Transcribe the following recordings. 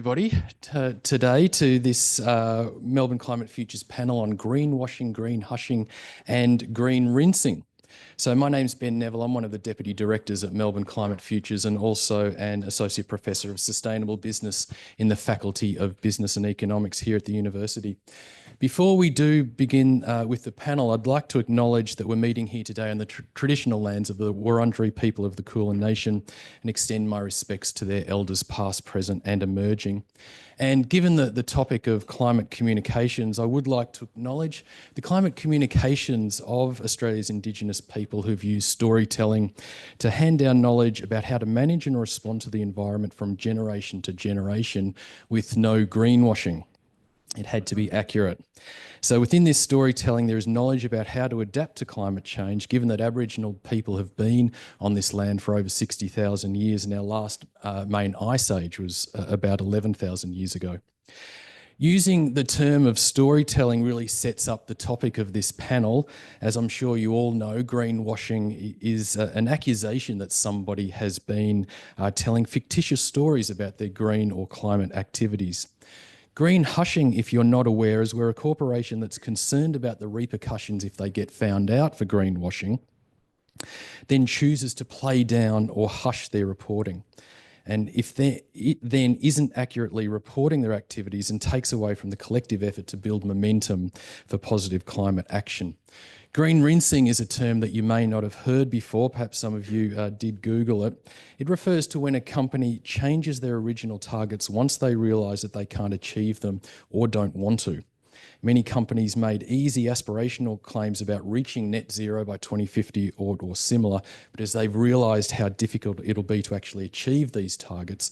everybody today to this Melbourne Climate Futures panel on greenwashing, greenhushing and greenrinsing. So my name's Ben Neville. I'm one of the Deputy Directors at Melbourne Climate Futures and also an Associate Professor of Sustainable Business in the Faculty of Business and Economics here at the University. Before we do begin with the panel, I'd like to acknowledge that we're meeting here today on the traditional lands of the Wurundjeri people of the Kulin Nation and extend my respects to their elders past, present and emerging. And given the topic of climate communications, I would like to acknowledge the climate communications of Australia's Indigenous people who've used storytelling to hand down knowledge about how to manage and respond to the environment from generation to generation with no greenwashing. It had to be accurate. So within this storytelling, there is knowledge about how to adapt to climate change, given that Aboriginal people have been on this land for over 60,000 years, and our last main ice age was about 11,000 years ago. Using the term of storytelling really sets up the topic of this panel. As I'm sure you all know, greenwashing is an accusation that somebody has been telling fictitious stories about their green or climate activities. Greenhushing, if you're not aware, is where a corporation that's concerned about the repercussions if they get found out for greenwashing then chooses to play down or hush their reporting. And if it then isn't accurately reporting their activities and takes away from the collective effort to build momentum for positive climate action. Greenrinsing is a term that you may not have heard before. Perhaps some of you did Google it. It refers to when a company changes their original targets once they realise that they can't achieve them or don't want to. Many companies made easy aspirational claims about reaching net zero by 2050 or similar, but as they've realised how difficult it'll be to actually achieve these targets,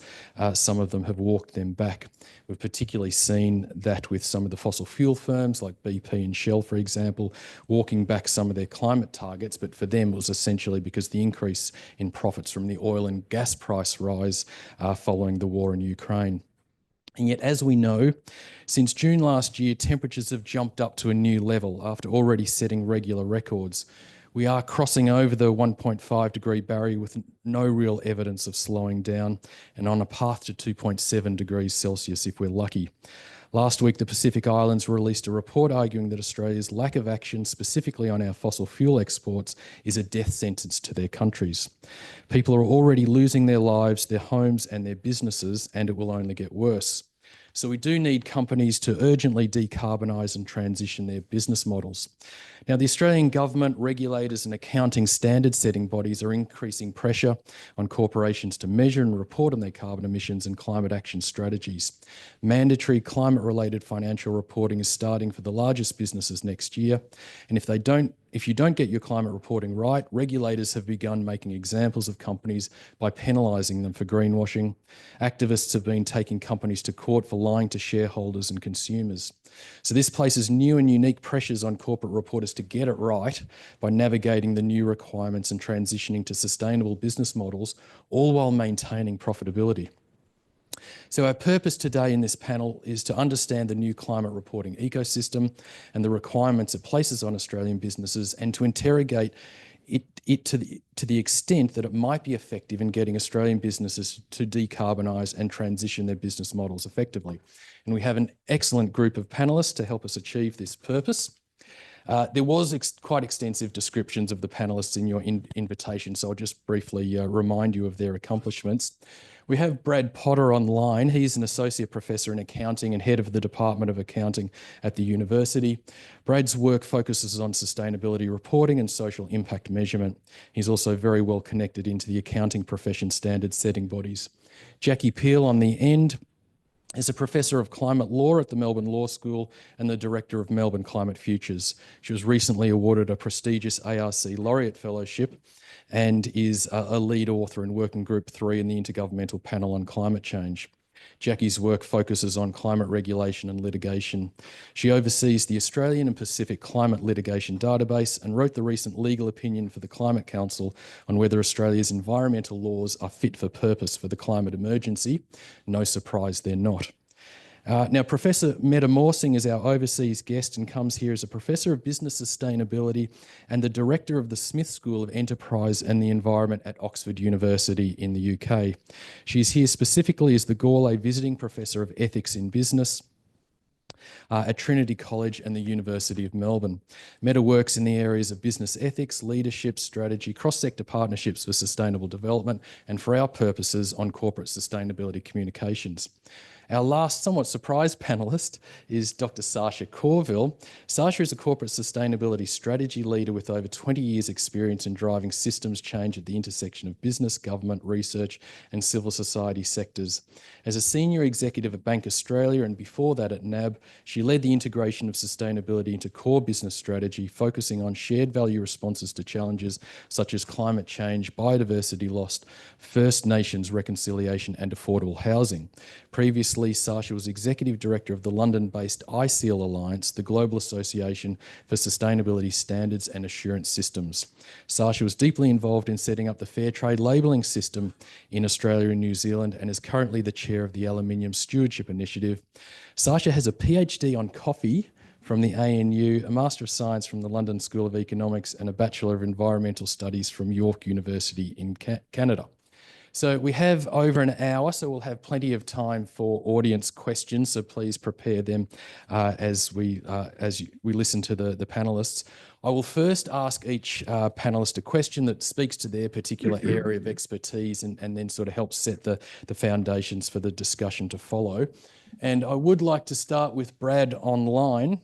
some of them have walked them back. We've particularly seen that with some of the fossil fuel firms like BP and Shell, for example, walking back some of their climate targets, but for them it was essentially because the increase in profits from the oil and gas price rise following the war in Ukraine. And yet, as we know, since June last year, temperatures have jumped up to a new level after already setting regular records. We are crossing over the 1.5 degree barrier with no real evidence of slowing down and on a path to 2.7 degrees Celsius if we're lucky. Last week, the Pacific Islands released a report arguing that Australia's lack of action, specifically on our fossil fuel exports, is a death sentence to their countries. People are already losing their lives, their homes and their businesses, and it will only get worse. So we do need companies to urgently decarbonise and transition their business models. Now, the Australian government, regulators and accounting standard setting bodies are increasing pressure on corporations to measure and report on their carbon emissions and climate action strategies. Mandatory climate-related financial reporting is starting for the largest businesses next year. And if you don't get your climate reporting right, regulators have begun making examples of companies by penalising them for greenwashing. Activists have been taking companies to court for lying to shareholders and consumers. So this places new and unique pressures on corporate reporters to get it right by navigating the new requirements and transitioning to sustainable business models, all while maintaining profitability. So our purpose today in this panel is to understand the new climate reporting ecosystem and the requirements it places on Australian businesses, and to interrogate it to the extent that it might be effective in getting Australian businesses to decarbonise and transition their business models effectively. And we have an excellent group of panellists to help us achieve this purpose. There was quite extensive descriptions of the panellists in your invitation, so I'll just briefly remind you of their accomplishments. We have Brad Potter online. He's an Associate Professor in Accounting and Head of the Department of Accounting at the University. Brad's work focuses on sustainability reporting and social impact measurement. He's also very well connected into the accounting profession standard setting bodies. Jackie Peel on the end is a Professor of Climate Law at the Melbourne Law School and the Director of Melbourne Climate Futures. She was recently awarded a prestigious ARC Laureate Fellowship and is a lead author in Working Group 3 in the Intergovernmental Panel on Climate Change. Jackie's work focuses on climate regulation and litigation. She oversees the Australian and Pacific Climate Litigation Database and wrote the recent legal opinion for the Climate Council on whether Australia's environmental laws are fit for purpose for the climate emergency. No surprise they're not. Now, Professor Mette Morsing is our overseas guest and comes here as a Professor of Business Sustainability and the Director of the Smith School of Enterprise and the Environment at Oxford University in the UK. She's here specifically as the Gourlay Visiting Professor of Ethics in Business at Trinity College and the University of Melbourne. Mette works in the areas of business ethics, leadership, strategy, cross-sector partnerships for sustainable development, and for our purposes on corporate sustainability communications. Our last somewhat surprised panellist is Dr. Sasha Corville. Sasha is a corporate sustainability strategy leader with over 20 years' experience in driving systems change at the intersection of business, government, research and civil society sectors. As a senior executive at Bank Australia and before that at NAB, she led the integration of sustainability into core business strategy, focusing on shared value responses to challenges such as climate change, biodiversity loss, First Nations reconciliation and affordable housing. Previously, Sasha was Executive Director of the London-based ISEAL Alliance, the Global Association for Sustainability Standards and Assurance Systems. Sasha was deeply involved in setting up the Fair Trade labelling system in Australia and New Zealand and is currently the chair of the Aluminium Stewardship Initiative. Sasha has a PhD on coffee from the ANU, a Master of Science from the London School of Economics and a Bachelor of Environmental Studies from York University in Canada. So we have over an hour, so we'll have plenty of time for audience questions. So please prepare them as we listen to the panelists. I will first ask each panelist a question that speaks to their particular area of expertise and then sort of helps set the foundations for the discussion to follow. And I would like to start with Brad online.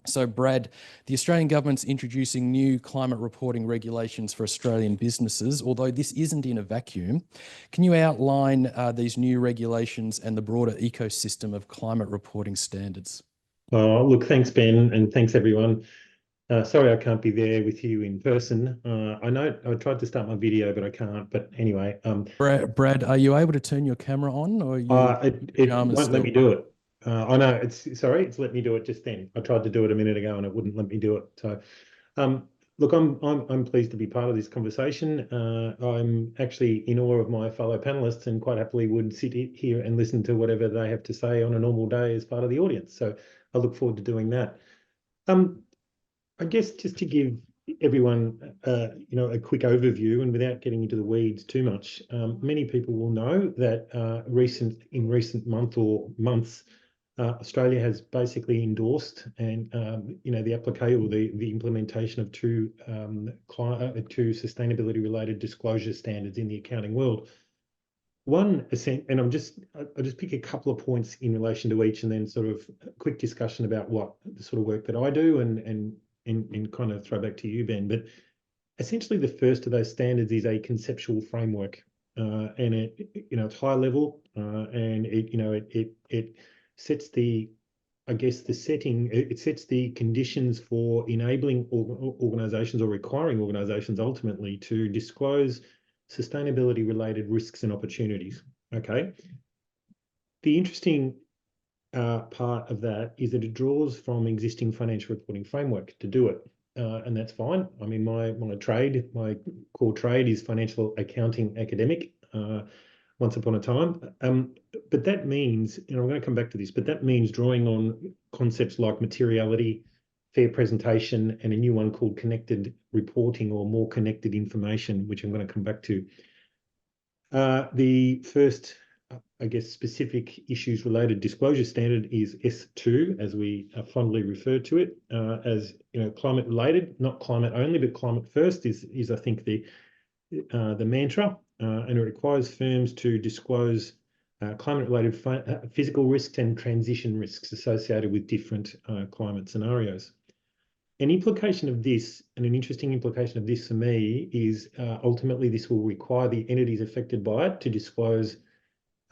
So Brad, the Australian government's introducing new climate reporting regulations for Australian businesses, although this isn't in a vacuum. Can you outline these new regulations and the broader ecosystem of climate reporting standards? Look, thanks, Ben, and thanks, everyone. Sorry I can't be there with you in person. I know I tried to start my video, but I can't. But anyway. Brad, are you able to turn your camera on? Or it won't let me do it. I know it's let me do it just then. I tried to do it a minute ago and it wouldn't let me do it. So, look, I'm pleased to be part of this conversation. I'm actually in awe of my fellow panelists and quite happily would sit here and listen to whatever they have to say on a normal day as part of the audience. So I look forward to doing that. I guess just to give everyone, a quick overview and without getting into the weeds too much, many people will know that in recent months, Australia has basically endorsed and the application or the implementation of two sustainability-related disclosure standards in the accounting world. One, and I'll just pick a couple of points in relation to each, and then sort of a quick discussion about what the sort of work that I do, and kind of throw back to you, Ben. But essentially, the first of those standards is a conceptual framework, and it's high level, and it sets the setting. It sets the conditions for enabling organisations or requiring organisations ultimately to disclose sustainability-related risks and opportunities. Okay. The interesting part of that is that it draws from existing financial reporting framework to do it, and that's fine. I mean, my core trade is financial accounting academic. Once upon a time, but that means, I'm going to come back to this, but that means drawing on concepts like materiality, fair presentation, and a new one called connected reporting or more connected information, which I'm going to come back to. The first, I guess, specific issues related disclosure standard is S2, as we fondly refer to it, as climate related, not climate only, but climate first is I think the mantra, and it requires firms to disclose climate-related physical risks and transition risks associated with different climate scenarios. An implication of this, and an interesting implication of this for me, is ultimately this will require the entities affected by it to disclose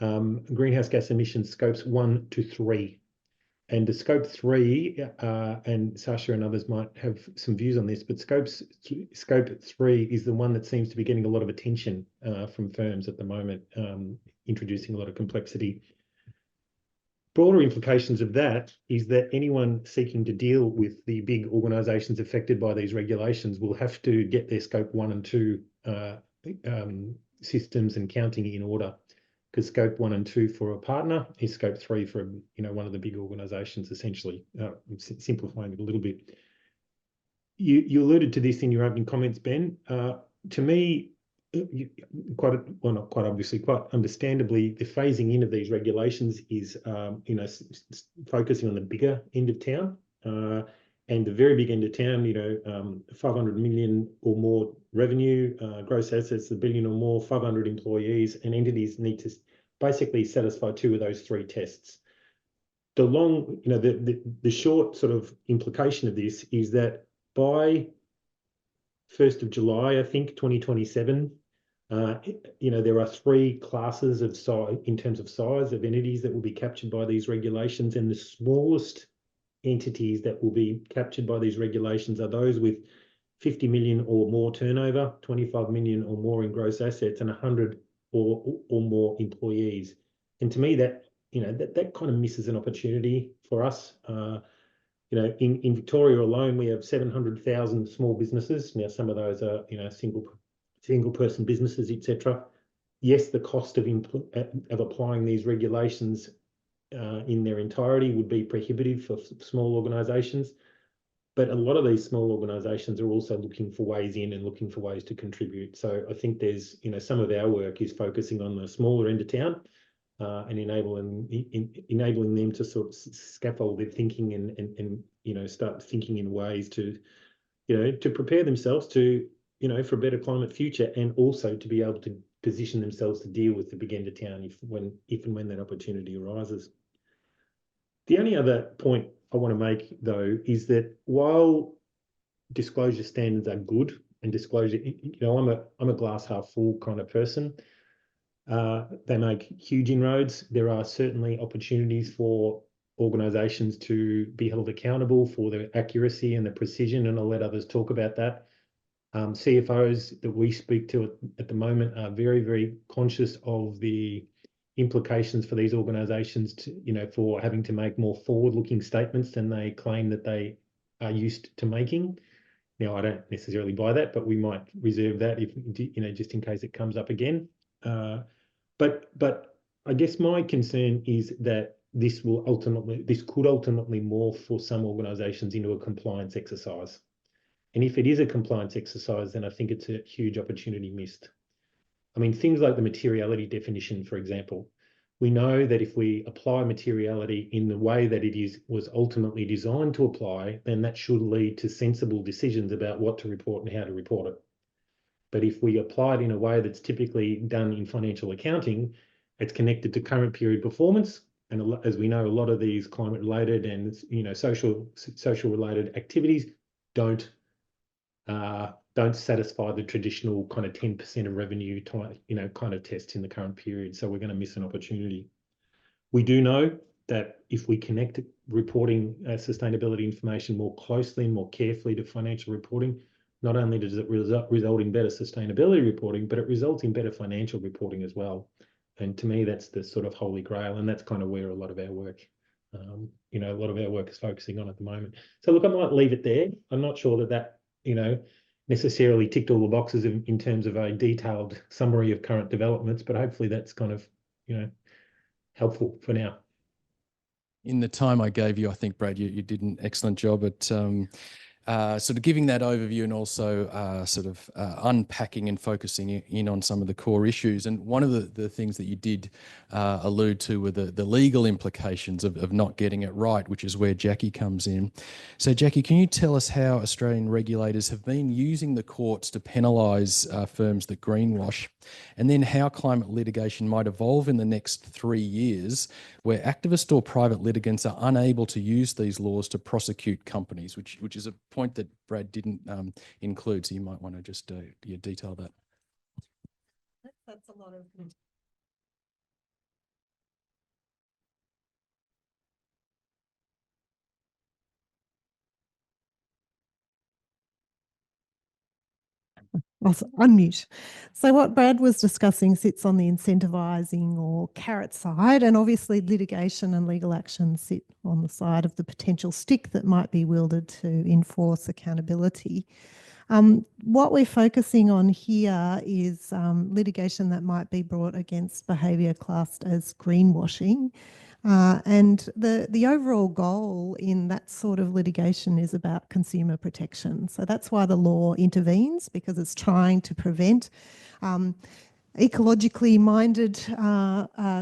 greenhouse gas emissions scopes 1 to 3. And the scope 3, and Sasha and others might have some views on this, but scope 3 is the one that seems to be getting a lot of attention from firms at the moment, introducing a lot of complexity. Broader implications of that is that anyone seeking to deal with the big organisations affected by these regulations will have to get their scope 1 and 2 systems and counting in order. because scope 1 and 2 for a partner is scope 3 for, one of the big organizations, essentially. Simplifying it a little bit. You alluded to this in your opening comments, Ben. To me, not quite obviously, quite understandably, the phasing in of these regulations is, focusing on the bigger end of town. And the very big end of town, 500 million or more revenue, gross assets, 1 billion or more, 500 employees, and entities need to basically satisfy 2 of those 3 tests. The long, the short sort of implication of this is that by 1st of July, I think, 2027, there are 3 classes of size in terms of size of entities that will be captured by these regulations, and the smallest entities that will be captured by these regulations are those with 50 million or more turnover, 25 million or more in gross assets, and 100 or more employees. And to me, that kind of misses an opportunity for us. In Victoria alone, we have 700,000 small businesses. Now, some of those are single person businesses, etc. Yes, the cost of applying these regulations in their entirety would be prohibitive for small organisations, but a lot of these small organisations are also looking for ways in and looking for ways to contribute. So I think there's, some of our work is focusing on the smaller end of town and enabling them to sort of scaffold their thinking and start thinking in ways to prepare themselves to for a better climate future, and also to be able to position themselves to deal with the big end of town if and when that opportunity arises. The only other point I want to make, though, is that while disclosure standards are good, and disclosure, I'm a glass half full kind of person. They make huge inroads. There are certainly opportunities for organisations to be held accountable for their accuracy and the precision, and I'll let others talk about that. CFOs that we speak to at the moment are very, very conscious of the implications for these organisations for having to make more forward-looking statements than they claim that they are used to making. Now, I don't necessarily buy that, but we might reserve that if just in case it comes up again. But I guess my concern is that this could ultimately morph for some organisations into a compliance exercise. And if it is a compliance exercise, then I think it's a huge opportunity missed. I mean, things like the materiality definition, for example, we know that if we apply materiality in the way that it was ultimately designed to apply, then that should lead to sensible decisions about what to report and how to report it. But if we apply it in a way that's typically done in financial accounting, it's connected to current period performance. And as we know, a lot of these climate-related and social-related activities don't satisfy the traditional kind of 10% of revenue kind of test in the current period. So we're going to miss an opportunity. We do know that if we connect reporting sustainability information more closely and more carefully to financial reporting, not only does it result in better sustainability reporting, but it results in better financial reporting as well. And to me, that's the sort of holy grail, and that's kind of where a lot of our work, is focusing on at the moment. So look, I might leave it there. I'm not sure that necessarily ticked all the boxes in terms of a detailed summary of current developments, but hopefully that's kind of, helpful for now. In the time I gave you, I think, Brad, you did an excellent job at sort of giving that overview and also unpacking and focusing in on some of the core issues. And one of the things that you did allude to were the legal implications of not getting it right, which is where Jackie comes in. So Jackie, can you tell us how Australian regulators have been using the courts to penalise firms that greenwash, and then how climate litigation might evolve in the next 3 years, where activists or private litigants are unable to use these laws to prosecute companies, which is a point that Brad didn't include, so you might want to just detail that. That's a lot of. I'll unmute. So what Brad was discussing sits on the incentivising or carrot side, and obviously litigation and legal action sit on the side of the potential stick that might be wielded to enforce accountability. What we're focusing on here is litigation that might be brought against behaviour classed as greenwashing. And the overall goal in that sort of litigation is about consumer protection. So that's why the law intervenes, because it's trying to prevent ecologically minded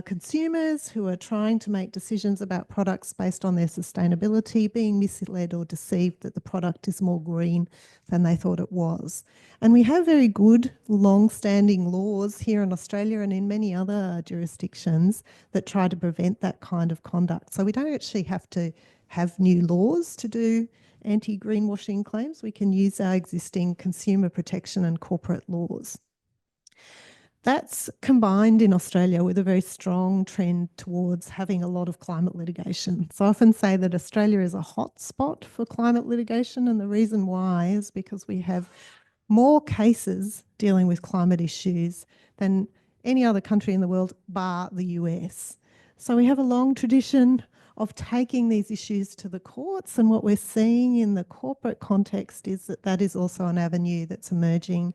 consumers who are trying to make decisions about products based on their sustainability being misled or deceived that the product is more green than they thought it was. And we have very good long-standing laws here in Australia and in many other jurisdictions that try to prevent that kind of conduct. So we don't actually have to have new laws to do anti-greenwashing claims. We can use our existing consumer protection and corporate laws. That's combined in Australia with a very strong trend towards having a lot of climate litigation. So I often say that Australia is a hot spot for climate litigation, and the reason why is because we have more cases dealing with climate issues than any other country in the world bar the US. So we have a long tradition of taking these issues to the courts, and what we're seeing in the corporate context is that that is also an avenue that's emerging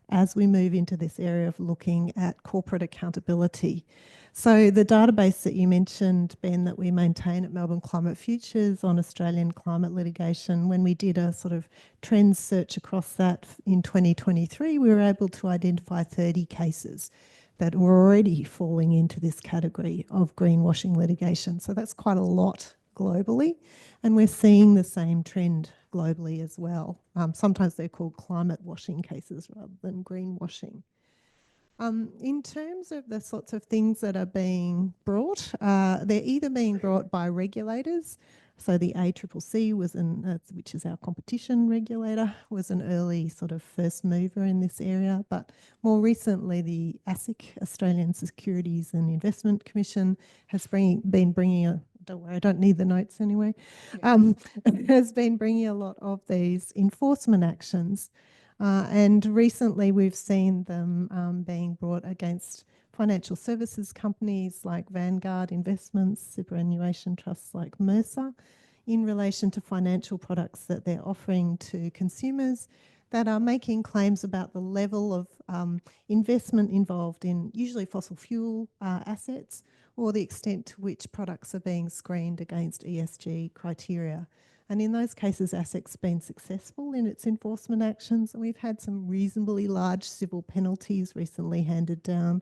as we move into this area of looking at corporate accountability. So the database that you mentioned, Ben, that we maintain at Melbourne Climate Futures on Australian climate litigation, when we did a sort of trends search across that in 2023, we were able to identify 30 cases that were already falling into this category of greenwashing litigation. So that's quite a lot globally, and we're seeing the same trend globally as well. Sometimes they're called climate washing cases rather than greenwashing. In terms of the sorts of things that are being brought, they're either being brought by regulators. So the ACCC was which is our competition regulator, was an early sort of first mover in this area. But more recently, the ASIC, Australian Securities and Investment Commission, has been bringing don't worry, I don't need the notes anyway, has been bringing a lot of these enforcement actions. And recently we've seen them being brought against financial services companies like Vanguard Investments, superannuation trusts like Mercer, in relation to financial products that they're offering to consumers that are making claims about the level of investment involved in usually fossil fuel assets, or the extent to which products are being screened against ESG criteria. And in those cases, ASIC's been successful in its enforcement actions, and we've had some reasonably large civil penalties recently handed down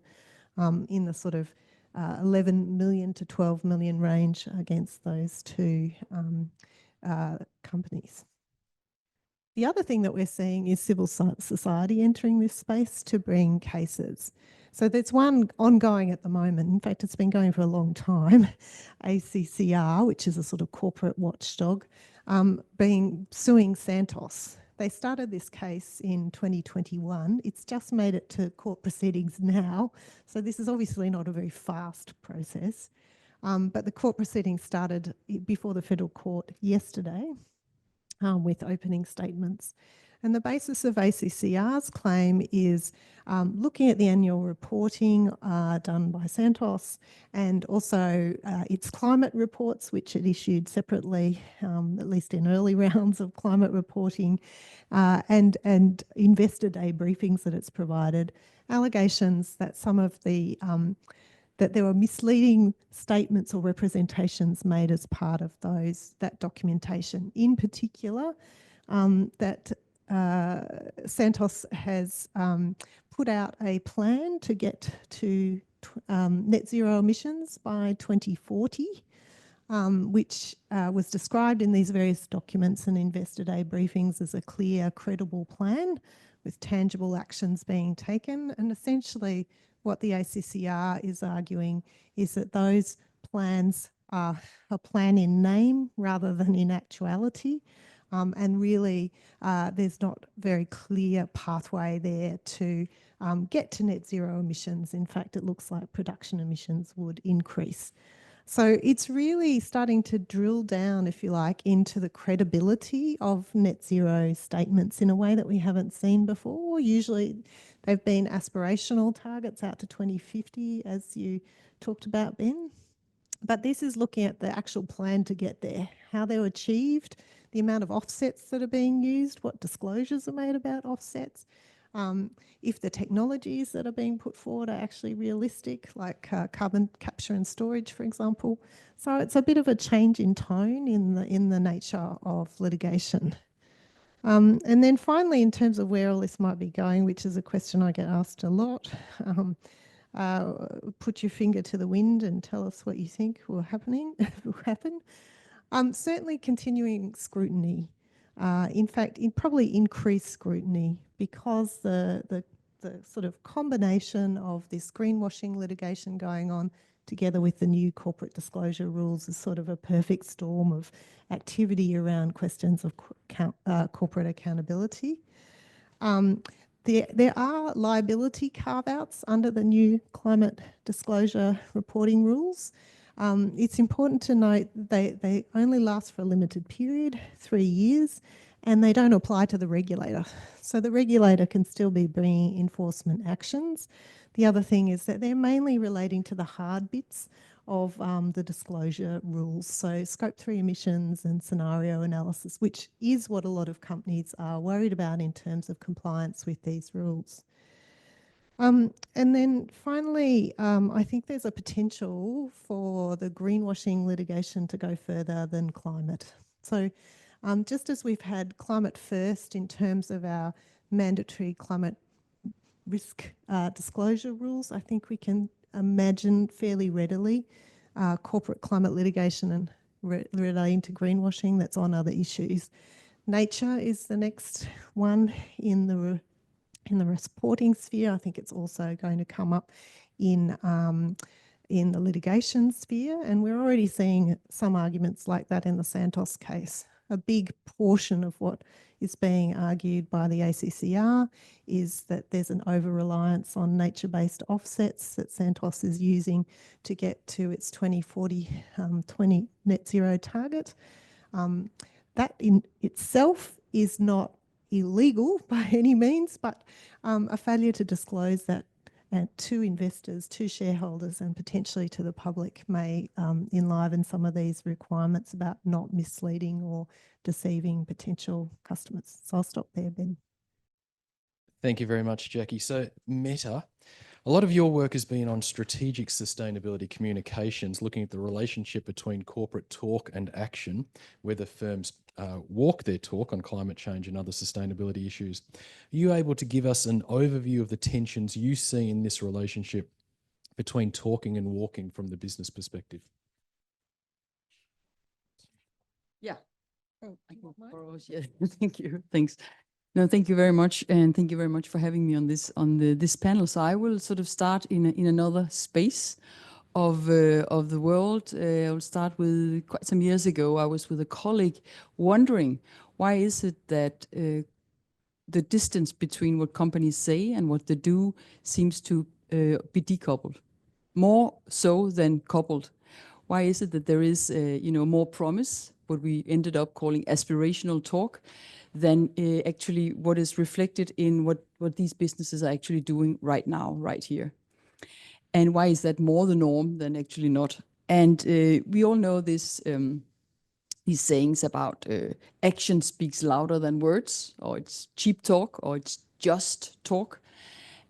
in the sort of 11 million to 12 million range against those two companies. The other thing that we're seeing is civil society entering this space to bring cases. So there's one ongoing at the moment. In fact, it's been going for a long time. ACCR, which is a sort of corporate watchdog, suing Santos. They started this case in 2021. It's just made it to court proceedings now. So this is obviously not a very fast process. But the court proceedings started before the federal court yesterday with opening statements. And the basis of ACCR's claim is looking at the annual reporting done by Santos, and also its climate reports, which it issued separately, at least in early rounds of climate reporting, and investor day briefings that it's provided, allegations that some of the that there were misleading statements or representations made as part of that documentation. In particular, that Santos has put out a plan to get to net zero emissions by 2040, which was described in these various documents and investor day briefings as a clear, credible plan with tangible actions being taken. And essentially what the ACCR is arguing is that those plans are a plan in name rather than in actuality. And really, there's not a very clear pathway there to get to net zero emissions. In fact, it looks like production emissions would increase. So it's really starting to drill down, if you like, into the credibility of net zero statements in a way that we haven't seen before. Usually they've been aspirational targets out to 2050, as you talked about, Ben. But this is looking at the actual plan to get there, how they were achieved, the amount of offsets that are being used, what disclosures are made about offsets, if the technologies that are being put forward are actually realistic, like carbon capture and storage, for example. So it's a bit of a change in tone in the nature of litigation. And then finally, in terms of where all this might be going, which is a question I get asked a lot, put your finger to the wind and tell us what you think will happen. Certainly continuing scrutiny. In fact, probably increased scrutiny, because the sort of combination of this greenwashing litigation going on together with the new corporate disclosure rules is sort of a perfect storm of activity around questions of corporate accountability. There are liability carve-outs under the new climate disclosure reporting rules. It's important to note they only last for a limited period, 3 years, and they don't apply to the regulator. So the regulator can still be bringing enforcement actions. The other thing is that they're mainly relating to the hard bits of the disclosure rules, so scope 3 emissions and scenario analysis, which is what a lot of companies are worried about in terms of compliance with these rules. And then finally, I think there's a potential for the greenwashing litigation to go further than climate. So just as we've had climate first in terms of our mandatory climate risk disclosure rules, I think we can imagine fairly readily corporate climate litigation and relating to greenwashing that's on other issues. Nature is the next one in the reporting sphere. I think it's also going to come up in the litigation sphere, and we're already seeing some arguments like that in the Santos case. A big portion of what is being argued by the ACCR is that there's an over-reliance on nature-based offsets that Santos is using to get to its 2040 net zero target. That in itself is not illegal by any means, but a failure to disclose that to investors, to shareholders, and potentially to the public may enliven some of these requirements about not misleading or deceiving potential customers. So I'll stop there, Ben. Thank you very much, Jackie. So Mette, a lot of your work has been on strategic sustainability communications, looking at the relationship between corporate talk and action, whether firms walk their talk on climate change and other sustainability issues. Are you able to give us an overview of the tensions you see in this relationship between talking and walking from the business perspective? Yeah. Oh, I can borrow. Yeah. Thank you. Thanks. No, thank you very much, and thank you very much for having me on this panel. So I will sort of start in another space of the world. I will start with quite some years ago. I was with a colleague wondering, why is it that the distance between what companies say and what they do seems to be decoupled, more so than coupled? Why is it that there is more promise, what we ended up calling aspirational talk, than actually what is reflected in what these businesses are actually doing right now, right here? And why is that more the norm than actually not? And we all know this, these sayings about action speaks louder than words, or it's cheap talk, or it's just talk.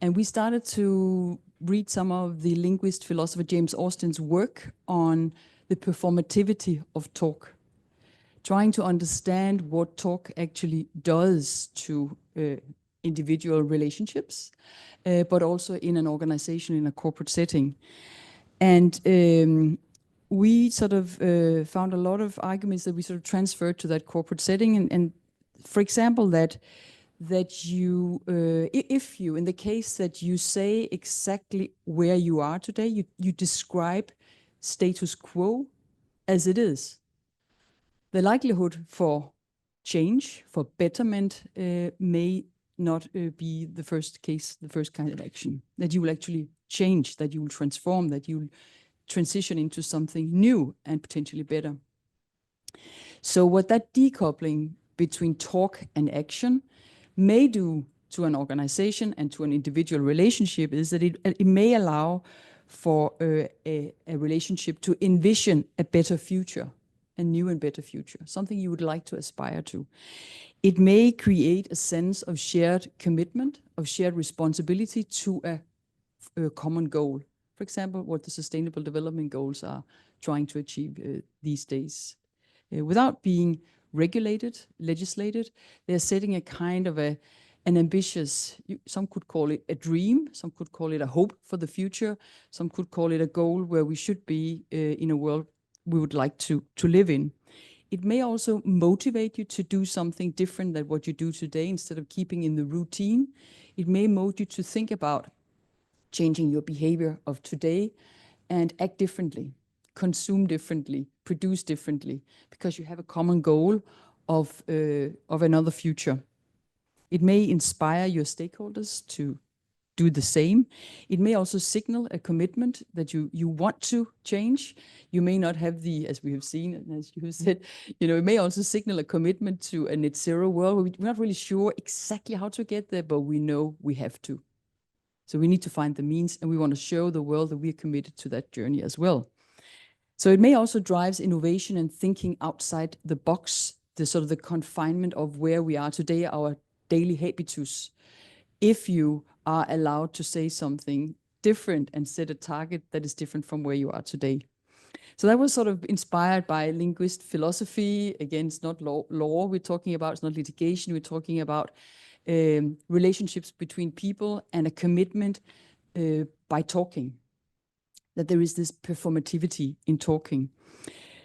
And we started to read some of the linguist philosopher James Austin's work on the performativity of talk, trying to understand what talk actually does to individual relationships, but also in an organization, in a corporate setting. And we sort of found a lot of arguments that we sort of transferred to that corporate setting. And for example, that you, if you, in the case that you say exactly where you are today, you describe status quo as it is, the likelihood for change, for betterment, may not be the first case, the first kind of action, that you will actually change, that you will transform, that you will transition into something new and potentially better. So what that decoupling between talk and action may do to an organization and to an individual relationship is that it may allow for a relationship to envision a better future, a new and better future, something you would like to aspire to. It may create a sense of shared commitment, of shared responsibility to a common goal. For example, what the Sustainable Development Goals are trying to achieve these days. Without being regulated, legislated, they're setting a kind of an ambitious, some could call it a dream, some could call it a hope for the future, some could call it a goal where we should be in a world we would like to live in. It may also motivate you to do something different than what you do today instead of keeping in the routine. It may motivate you to think about changing your behavior of today and act differently, consume differently, produce differently, because you have a common goal of another future. It may inspire your stakeholders to do the same. It may also signal a commitment that you want to change. You may not have the, as we have seen, and as you said, it may also signal a commitment to a net zero world. We're not really sure exactly how to get there, but we know we have to. So we need to find the means, and we want to show the world that we are committed to that journey as well. So it may also drive innovation and thinking outside the box, the sort of the confinement of where we are today, our daily habitus. If you are allowed to say something different and set a target that is different from where you are today. So that was sort of inspired by linguist philosophy. Again, it's not law we're talking about, it's not litigation, we're talking about relationships between people and a commitment by talking, that there is this performativity in talking.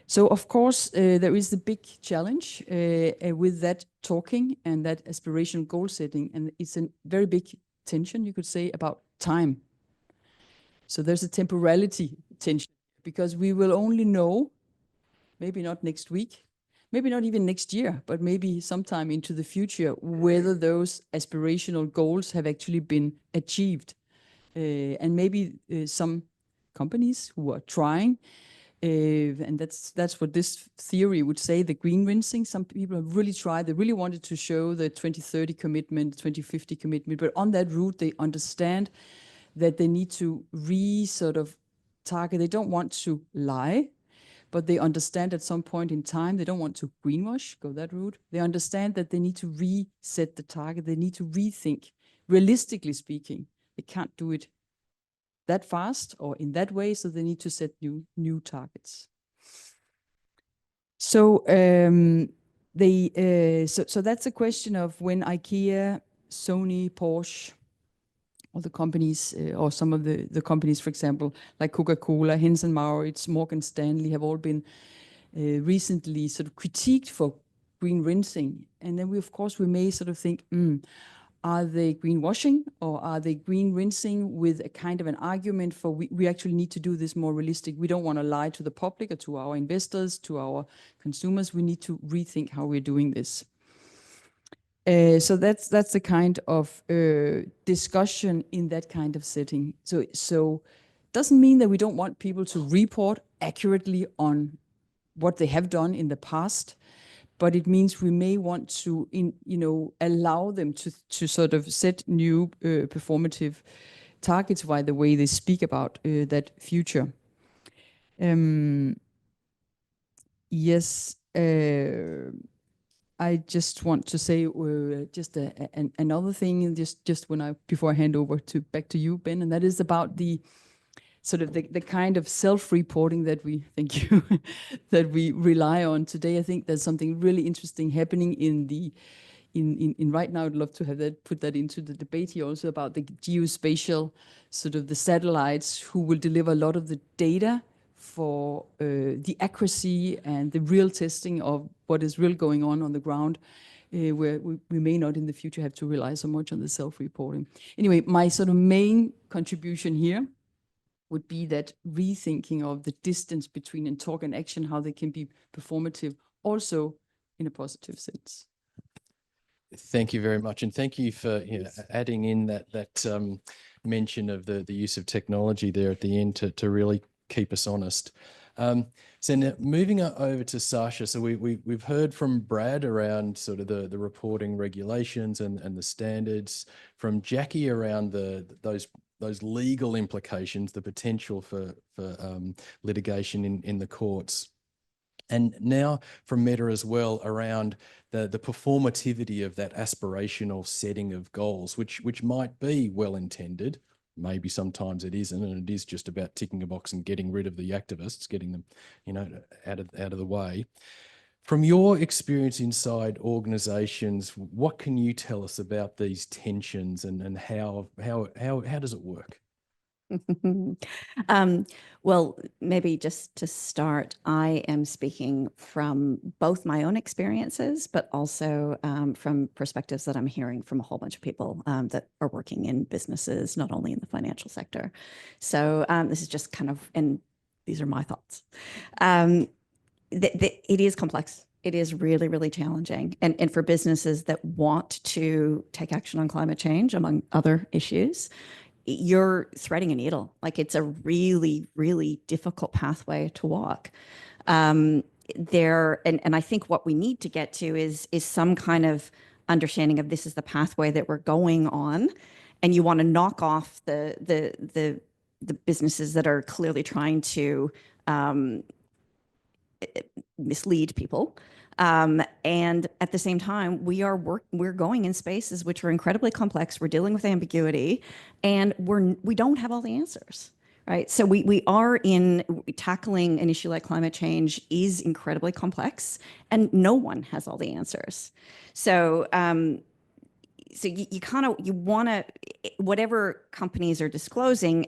So of course, there is the big challenge with that talking and that aspirational goal setting, and it's a very big tension, you could say, about time. So there's a temporality tension, because we will only know, maybe not next week, maybe not even next year, but maybe sometime into the future, whether those aspirational goals have actually been achieved. And maybe some companies who are trying, and that's what this theory would say, the Greenrinsing. Some people have really tried, they really wanted to show the 2030 commitment, 2050 commitment, but on that route, they understand that they need to sort of target. They don't want to lie, but they understand at some point in time, they don't want to greenwash, go that route. They understand that they need to reset the target. They need to rethink, realistically speaking. They can't do it that fast or in that way, so they need to set new targets. So so that's a question of when IKEA, Sony, Porsche, or the companies, or some of the companies, for example, like Coca-Cola, Henson Mauritz, Morgan Stanley, have all been recently sort of critiqued for greenrinsing. And then of course, we may sort of think, are they greenwashing, or are they greenrinsing with a kind of an argument for we actually need to do this more realistic. We don't want to lie to the public or to our investors, to our consumers. We need to rethink how we're doing this. So that's the kind of discussion in that kind of setting. So doesn't mean that we don't want people to report accurately on what they have done in the past, but it means we may want to allow them to sort of set new performative targets by the way they speak about that future. Yes. I just want to say just another thing, just before I hand over back to you, Ben, and that is about the sort of the kind of self-reporting that thank you, that we rely on today. I think there's something really interesting happening in right now. I'd love to put that into the debate here also about the geospatial, sort of the satellites who will deliver a lot of the data for the accuracy and the real testing of what is really going on the ground, where we may not in the future have to rely so much on the self-reporting. Anyway, my sort of main contribution here would be that rethinking of the distance between talk and action, how they can be performative, also in a positive sense. Thank you very much, and thank you for adding in that mention of the use of technology there at the end to really keep us honest. So now moving over to Sasha, so we've heard from Brad around sort of the reporting regulations and the standards, from Jackie around those legal implications, the potential for litigation in the courts. And now from Mette as well around the performativity of that aspirational setting of goals, which might be well intended. Maybe sometimes it isn't, and it is just about ticking a box and getting rid of the activists, getting them, out of the way. From your experience inside organizations, what can you tell us about these tensions and how does it work? Well, maybe just to start, I am speaking from both my own experiences, but also from perspectives that I'm hearing from a whole bunch of people that are working in businesses, not only in the financial sector. So this is just kind of, and these are my thoughts. It is complex. It is really, really challenging. And for businesses that want to take action on climate change, among other issues, you're threading a needle. Like, it's a really, really difficult pathway to walk. And I think what we need to get to is some kind of understanding of this is the pathway that we're going on, and you want to knock off the businesses that are clearly trying to mislead people. And at the same time, we're going in spaces which are incredibly complex. We're dealing with ambiguity, and we don't have all the answers, right? So we are tackling an issue like climate change is incredibly complex, and no one has all the answers. So you want to, whatever companies are disclosing,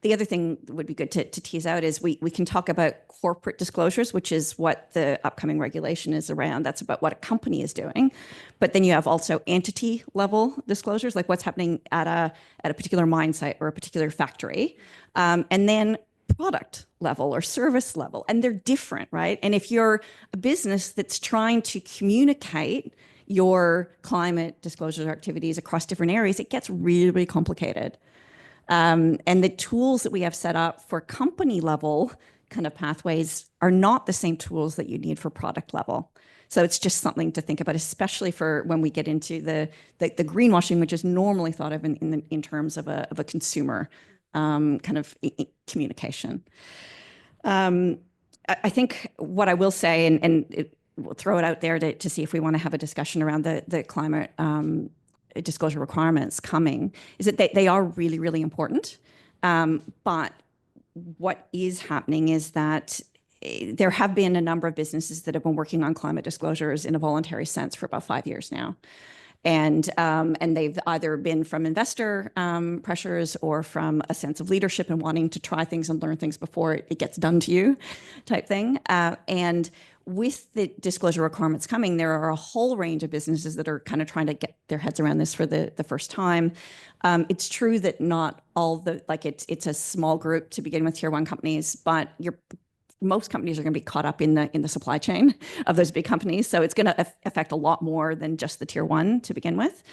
the other thing that would be good to tease out is we can talk about corporate disclosures, which is what the upcoming regulation is around. That's about what a company is doing. But then you have also entity level disclosures, like what's happening at a particular mine site or a particular factory. And then product level or service level, and they're different, right? And if you're a business that's trying to communicate your climate disclosure activities across different areas, it gets really, really complicated. And the tools that we have set up for company level kind of pathways are not the same tools that you need for product level. So it's just something to think about, especially for when we get into the greenwashing, which is normally thought of in terms of a consumer kind of communication. I think what I will say, and we'll throw it out there to see if we want to have a discussion around the climate disclosure requirements coming, is that they are really, really important. But what is happening is that there have been a number of businesses that have been working on climate disclosures in a voluntary sense for about 5 years now. And they've either been from investor pressures or from a sense of leadership and wanting to try things and learn things before it gets done to you type thing. And with the disclosure requirements coming, there are a whole range of businesses that are kind of trying to get their heads around this for the first time. It's true that not all it's a small group to begin with, tier one companies, but most companies are going to be caught up in the supply chain of those big companies. So it's going to affect a lot more than just the tier one to begin with.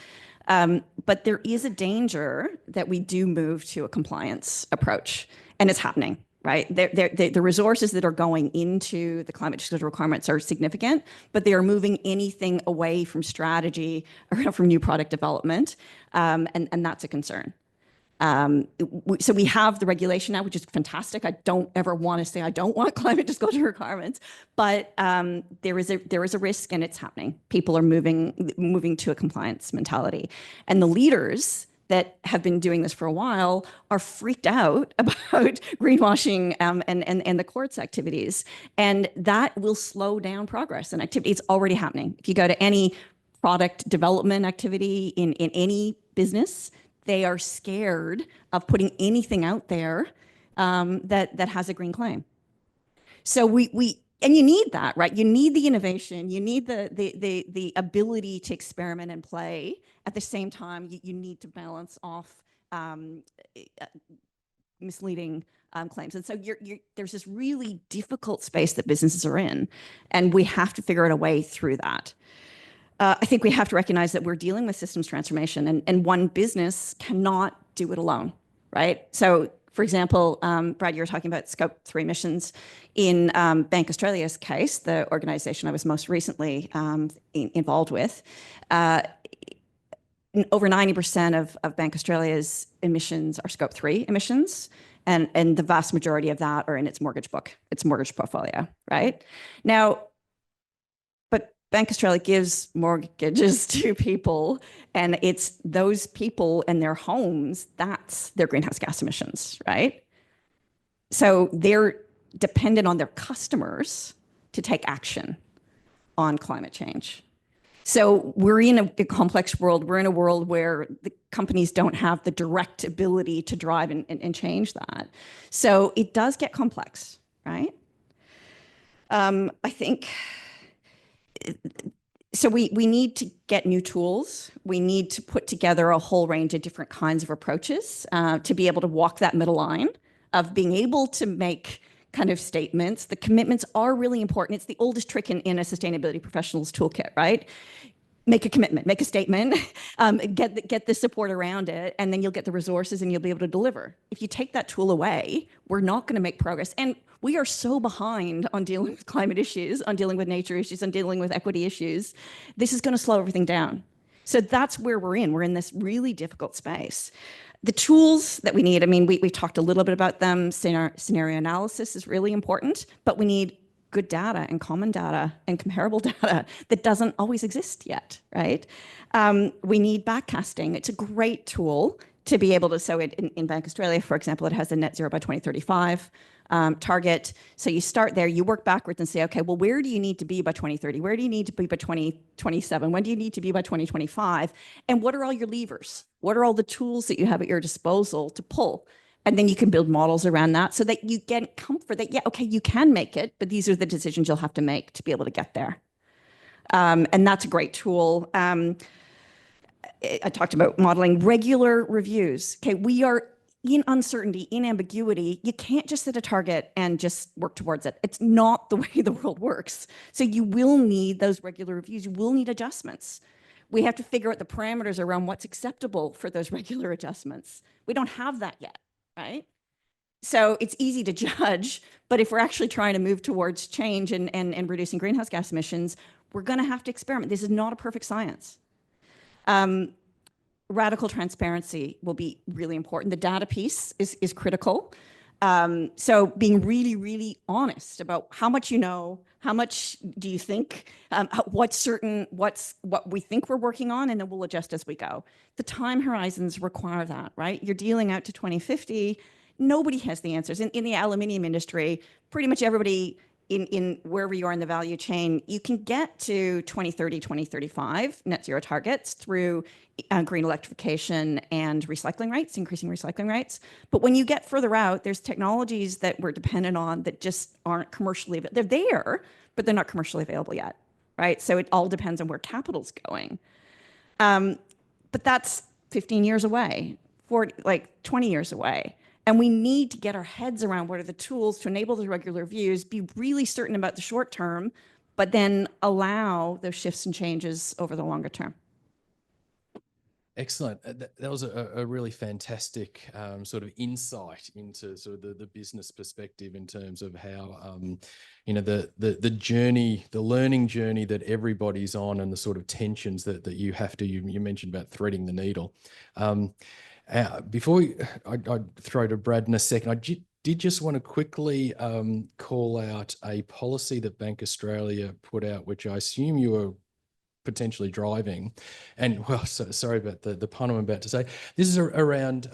But there is a danger that we do move to a compliance approach, and it's happening. Right, the resources that are going into the climate disclosure requirements are significant, but they are moving anything away from strategy or from new product development, and that's a concern. So we have the regulation now, which is fantastic. I don't ever want to say I don't want climate disclosure requirements, but there is a risk, and it's happening. People are moving to a compliance mentality, and the leaders that have been doing this for a while are freaked out about greenwashing and the court's activities. And that will slow down progress and activity. It's already happening. If you go to any product development activity in any business, they are scared of putting anything out there that has a green claim. So and you need that, right? You need the innovation. You need the ability to experiment and play. At the same time, you need to balance off misleading claims. And so there's this really difficult space that businesses are in, and we have to figure out a way through that. I think we have to recognize that we're dealing with systems transformation, and one business cannot do it alone, right? So, for example, Brad, you were talking about Scope 3 emissions. In Bank Australia's case, the organization I was most recently involved with, over 90% of Bank Australia's emissions are Scope 3 emissions, And the vast majority of that are in its mortgage book, its mortgage portfolio, right? Now, but Bank Australia gives mortgages to people, and it's those people and their homes, that's their greenhouse gas emissions, right? So they're dependent on their customers to take action on climate change. So we're in a complex world. We're in a world where the companies don't have the direct ability to drive and change that. So it does get complex, right? I think, so we need to get new tools. We need to put together a whole range of different kinds of approaches to be able to walk that middle line of being able to make kind of statements. The commitments are really important. It's the oldest trick in a sustainability professional's toolkit, right? Make a commitment, make a statement, get the support around it, and then you'll get the resources and you'll be able to deliver. If you take that tool away, we're not going to make progress. And we are so behind on dealing with climate issues, on dealing with nature issues, on dealing with equity issues. This is going to slow everything down. So that's where we're in. We're in this really difficult space. The tools that we need, I mean, we talked a little bit about them. Scenario analysis is really important, but we need good data and common data and comparable data that doesn't always exist yet, right? We need backcasting. It's a great tool to be able to, so in Bank Australia, for example, it has a net zero by 2035 target. So you start there, you work backwards and say, okay, well, where do you need to be by 2030? Where do you need to be by 2027? When do you need to be by 2025? And what are all your levers? What are all the tools that you have at your disposal to pull? And then you can build models around that so that you get comfort that, yeah, okay, you can make it, but these are the decisions you'll have to make to be able to get there. And that's a great tool. I talked about modeling, regular reviews. Okay, we are in uncertainty, in ambiguity. You can't just set a target and just work towards it. It's not the way the world works. So you will need those regular reviews. You will need adjustments. We have to figure out the parameters around what's acceptable for those regular adjustments. We don't have that yet, right? So it's easy to judge, but if we're actually trying to move towards change and reducing greenhouse gas emissions, we're going to have to experiment. This is not a perfect science. Radical transparency will be really important. The data piece is critical. So being really, really honest about how much you know, how much do you think, what's what we think we're working on, and then we'll adjust as we go. The time horizons require that, right? You're dealing out to 2050. Nobody has the answers. In the aluminium industry, pretty much everybody in wherever you are in the value chain, you can get to 2030, 2035 net zero targets through green electrification and recycling rates, increasing recycling rates. But when you get further out, there's technologies that we're dependent on that just aren't commercially available. They're there, but they're not commercially available yet, right? So it all depends on where capital's going. But that's 15 years away, 20 years away. And we need to get our heads around what are the tools to enable those regular reviews, be really certain about the short term, but then allow those shifts and changes over the longer term. Excellent. That was a really fantastic sort of insight into sort of the business perspective in terms of how, you know, the journey, the learning journey that everybody's on, and the sort of tensions that you have to, you mentioned about threading the needle. Before I'd throw to Brad in a second, I did just want to quickly call out a policy that Bank Australia put out, which I assume you were potentially driving. And well, sorry about the pun I'm about to say. This is around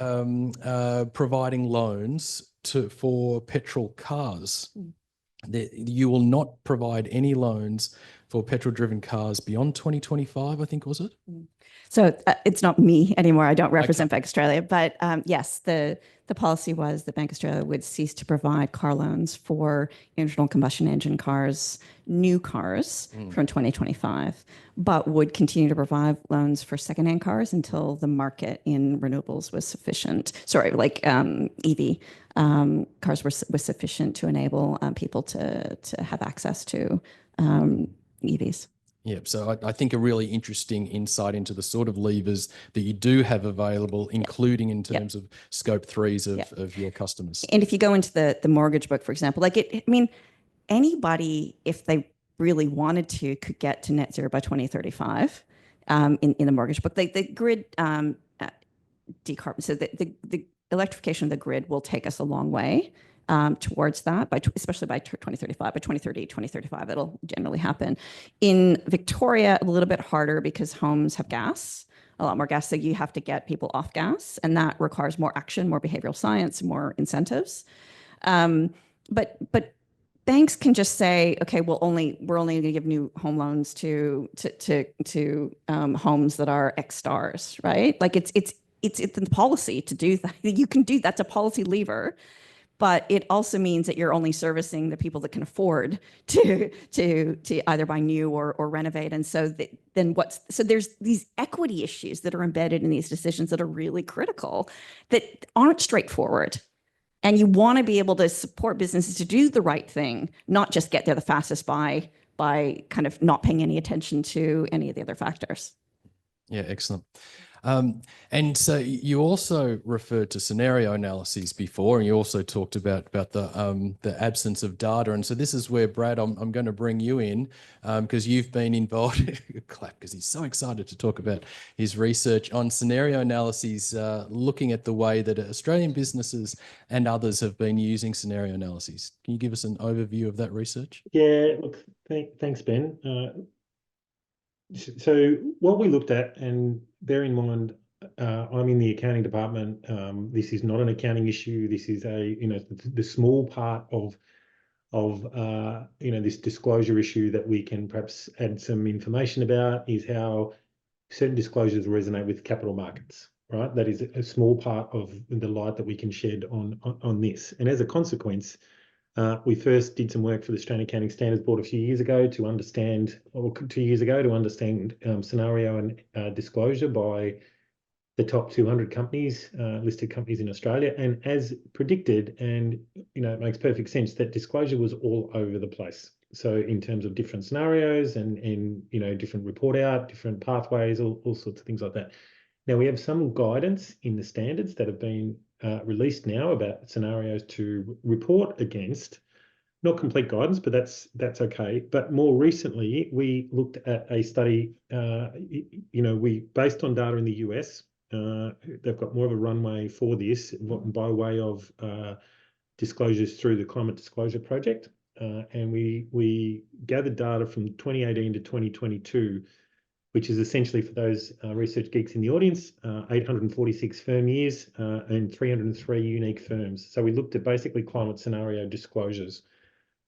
providing loans for petrol cars. You will not provide any loans for petrol-driven cars beyond 2025, I think, was it? So it's not me anymore. I don't represent Bank Australia, but yes, the policy was that Bank Australia would cease to provide car loans for internal combustion engine cars, new cars from 2025, but would continue to provide loans for secondhand cars until the market in renewables was sufficient. Sorry, like EV cars was sufficient to enable people to have access to EVs. Yeah, so I think a really interesting insight into the sort of levers that you do have available, including in terms of scope 3s of your customers. And if you go into the mortgage book, for example, like I mean, anybody, if they really wanted to, could get to net zero by 2035 in the mortgage book. The grid decarbon, so the electrification of the grid will take us a long way towards that, especially by 2035. By 2030, 2035, it'll generally happen. In Victoria, a little bit harder because homes have gas, a lot more gas, so you have to get people off gas, and that requires more action, more behavioral science, more incentives. But banks can just say, okay, we're only going to give new home loans to homes that are X stars, right? Like it's in the policy to do that. You can do that's a policy lever, but it also means that you're only servicing the people that can afford to either buy new or renovate. And so so there's these equity issues that are embedded in these decisions that are really critical, that aren't straightforward. And you want to be able to support businesses to do the right thing, not just get there the fastest by kind of not paying any attention to any of the other factors. Yeah, excellent. And so you also referred to scenario analyses before, and you also talked about the absence of data. And so this is where, Brad, I'm going to bring you in because you've been involved. Clap, because he's so excited to talk about his research on scenario analyses, looking at the way that Australian businesses and others have been using scenario analyses. Can you give us an overview of that research? Yeah, look, thanks, Ben. So what we looked at, and bear in mind, I'm in the accounting department. This is not an accounting issue. This is the small part of this disclosure issue that we can perhaps add some information about is how certain disclosures resonate with capital markets, right? That is a small part of the light that we can shed on this. And as a consequence, we first did some work for the Australian Accounting Standards Board a few years ago to understand, or 2 years ago, to understand scenario and disclosure by the top 200 companies, listed companies in Australia. And as predicted, and it makes perfect sense, that disclosure was all over the place. So in terms of different scenarios and different report out, different pathways, all sorts of things like that. Now we have some guidance in the standards that have been released now about scenarios to report against. Not complete guidance, but that's okay. But more recently, we looked at a study. We based on data in the US. They've got more of a runway for this by way of disclosures through the Climate Disclosure Project, and we gathered data from 2018 to 2022. Which is essentially, for those research geeks in the audience, 846 firm years and 303 unique firms. So we looked at basically climate scenario disclosures,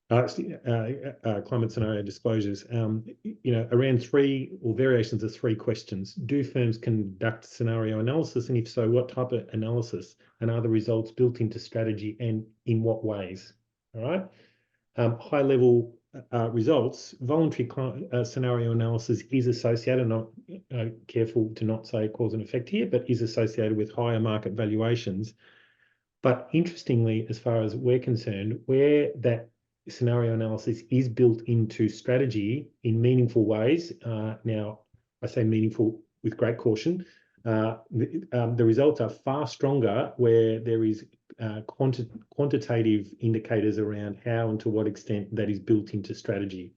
climate scenario disclosures, around three or variations of three questions. Do firms conduct scenario analysis? And if so, what type of analysis? And are the results built into strategy, and in what ways? All right. High level results, voluntary scenario analysis is associated, not careful to not say cause and effect here, but is associated with higher market valuations. But interestingly, as far as we're concerned, where that scenario analysis is built into strategy in meaningful ways, now I say meaningful with great caution, the results are far stronger where there is quantitative indicators around how and to what extent that is built into strategy.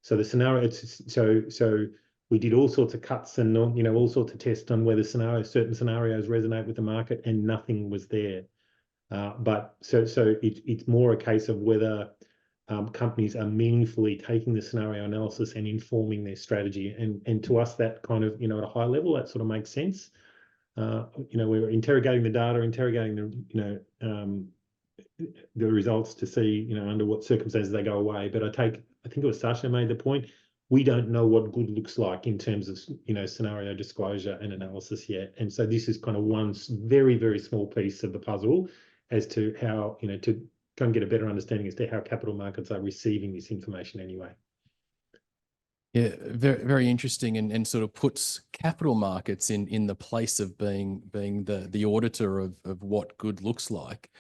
So the scenario, so we did all sorts of cuts and all sorts of tests on whether certain scenarios resonate with the market, and nothing was there. But it's more a case of whether companies are meaningfully taking the scenario analysis and informing their strategy. And to us, that kind of, at a high level, that sort of makes sense. We're interrogating the data, interrogating the results to see, under what circumstances they go away. But I think it was Sasha who made the point, we don't know what good looks like in terms of, scenario disclosure and analysis yet. And so this is kind of one very, very small piece of the puzzle as to how, to try and get a better understanding as to how capital markets are receiving this information anyway. Yeah, very, very interesting, and sort of puts capital markets in the place of being the auditor of what good looks like.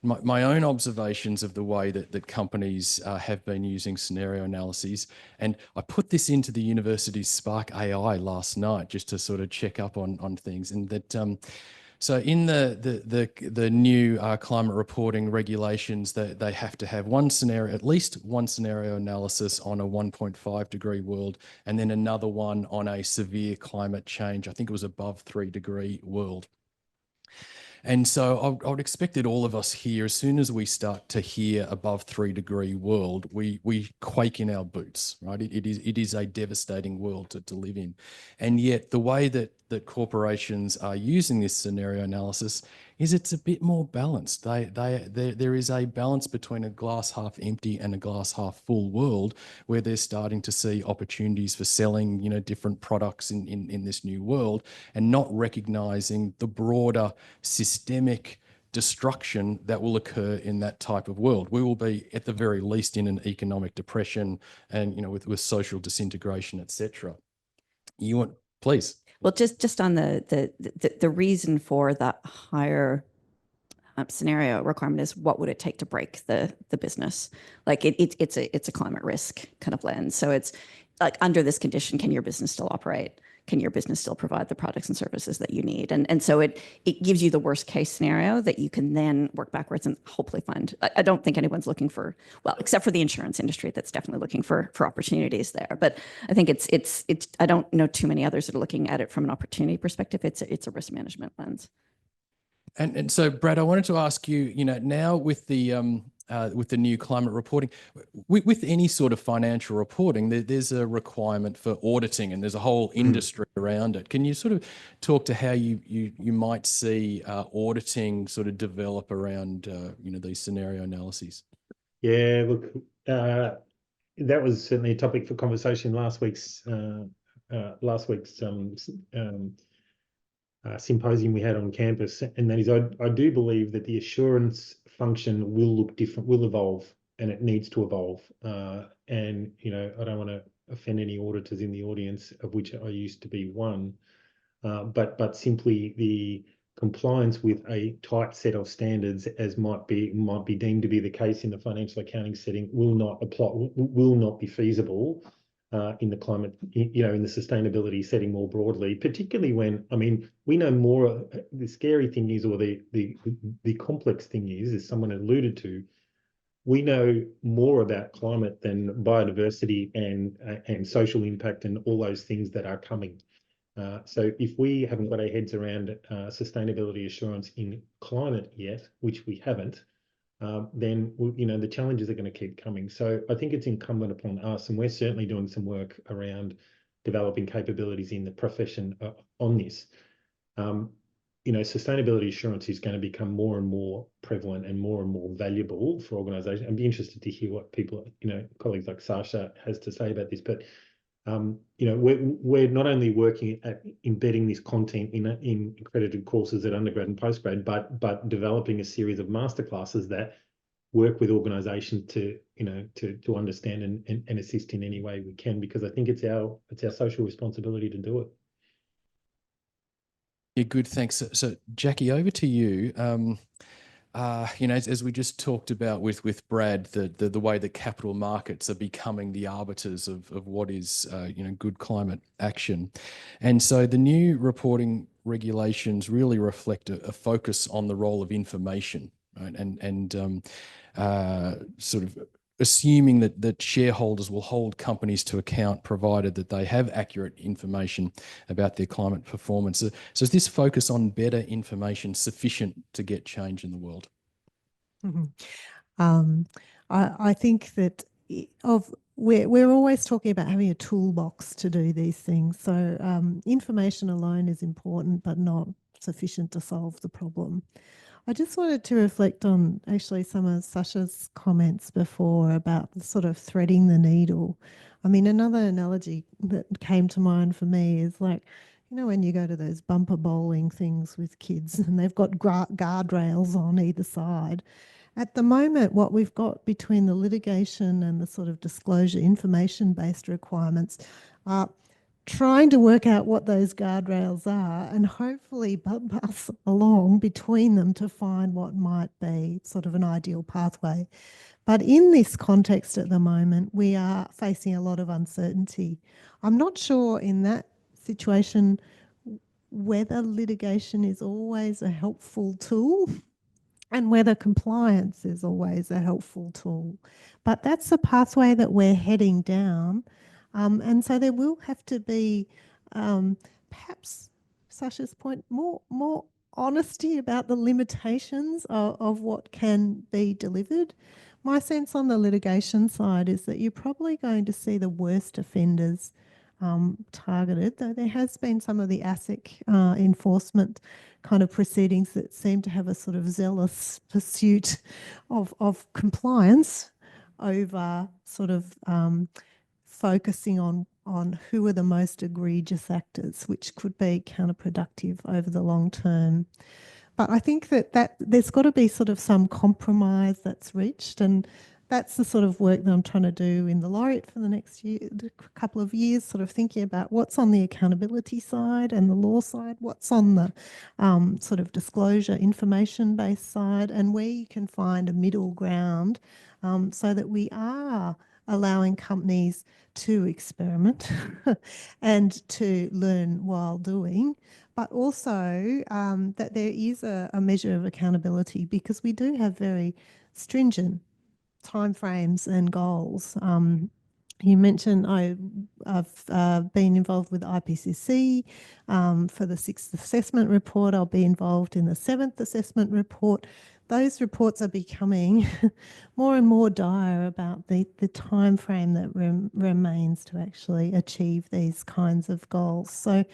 My own observations of the way that companies have been using scenario analyses, and I put this into the university's Spark AI last night just to sort of check up on things, and that so in the new climate reporting regulations, that they have to have at least one scenario analysis on a 1.5 degree world, and then another one on a severe climate change. I think it was above 3 degree world. And so I would expect that all of us here, as soon as we start to hear above 3 degree world, we quake in our boots, right? It is a devastating world to live in. And yet the way that corporations are using this scenario analysis is it's a bit more balanced. There is a balance between a glass half empty and a glass half full world, where they're starting to see opportunities for selling, different products in this new world, and not recognizing the broader systemic destruction that will occur in that type of world. We will be, at the very least, in an economic depression, and with social disintegration, etc. You want, please. Well, just on the reason for that higher scenario requirement is, what would it take to break the business? Like it's a climate risk kind of lens. So it's like, under this condition, can your business still operate? Can your business still provide the products and services that you need? And so it gives you the worst case scenario that you can then work backwards and hopefully find. I don't think anyone's looking for, well, except for the insurance industry, that's definitely looking for opportunities there. But I think it's I don't know too many others that are looking at it from an opportunity perspective. It's a risk management lens. And so, Brad, I wanted to ask you, now with the new climate reporting, with any sort of financial reporting, there's a requirement for auditing, and there's a whole industry around it. Can you sort of talk to how you might see auditing sort of develop around these scenario analyses? Yeah, look, that was certainly a topic for conversation last week's symposium we had on campus, and that is, I do believe that the assurance function will look different, will evolve, and it needs to evolve. And I don't want to offend any auditors in the audience, of which I used to be one, but simply the compliance with a tight set of standards, as might be deemed to be the case in the financial accounting setting, will not be feasible in the climate, in the sustainability setting more broadly, particularly when, we know more. The scary thing is, or the complex thing is, as someone alluded to, we know more about climate than biodiversity and social impact and all those things that are coming. So if we haven't got our heads around sustainability assurance in climate yet, which we haven't, then the challenges are going to keep coming. So I think it's incumbent upon us, and we're certainly doing some work around developing capabilities in the profession on this. Sustainability assurance is going to become more and more prevalent and more valuable for organisations. I'd be interested to hear what people, colleagues like Sasha, has to say about this. But we're not only working at embedding this content in accredited courses at undergrad and postgrad, but developing a series of masterclasses that work with organisations to understand and assist in any way we can, because I think it's our social responsibility to do it. Yeah, good, thanks. So Jackie, over to you. As we just talked about with Brad, the way that capital markets are becoming the arbiters of what is good climate action, and so the new reporting regulations really reflect a focus on the role of information, right? And sort of assuming that shareholders will hold companies to account, provided that they have accurate information about their climate performance. So is this focus on better information sufficient to get change in the world? Mm-hmm. I think that we're always talking about having a toolbox to do these things. So information alone is important, but not sufficient to solve the problem. I just wanted to reflect on actually some of Sasha's comments before about sort of threading the needle. Another analogy that came to mind for me is like, when you go to those bumper bowling things with kids and they've got guardrails on either side. At the moment, what we've got between the litigation and the sort of disclosure information-based requirements are trying to work out what those guardrails are and hopefully bump us along between them to find what might be sort of an ideal pathway. But in this context at the moment, we are facing a lot of uncertainty. I'm not sure in that situation whether litigation is always a helpful tool and whether compliance is always a helpful tool. But that's the pathway that we're heading down. And so there will have to be, perhaps Sasha's point, more honesty about the limitations of what can be delivered. My sense on the litigation side is that you're probably going to see the worst offenders targeted, though there has been some of the ASIC enforcement kind of proceedings that seem to have a sort of zealous pursuit of compliance over sort of focusing on who are the most egregious actors, which could be counterproductive over the long term. But I think that there's got to be sort of some compromise that's reached, and that's the sort of work that I'm trying to do in the laureate for the next couple of years, sort of thinking about what's on the accountability side and the law side, what's on the sort of disclosure information-based side, and where you can find a middle ground so that we are allowing companies to experiment and to learn while doing, but also that there is a measure of accountability, because we do have very stringent timeframes and goals. You mentioned I've been involved with IPCC for the 6th assessment report. I'll be involved in the 7th assessment report. Those reports are becoming more and more dire about the time frame that remains to actually achieve these kinds of goals. So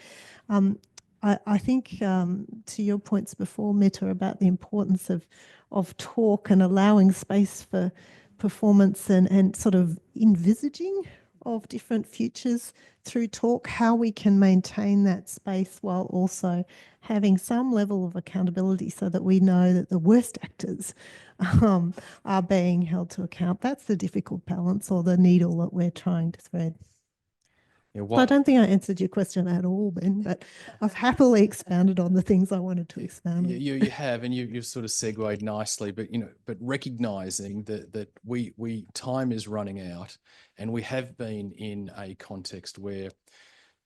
I think to your points before, Mette, about the importance of talk and allowing space for performance and sort of envisaging of different futures through talk, how we can maintain that space while also having some level of accountability so that we know that the worst actors are being held to account. That's the difficult balance, or the needle that we're trying to thread. Yeah, So I don't think I answered your question at all, Ben, but I've happily expanded on the things I wanted to expand on. You have, and you've sort of segued nicely, but but recognizing that time is running out, and we have been in a context where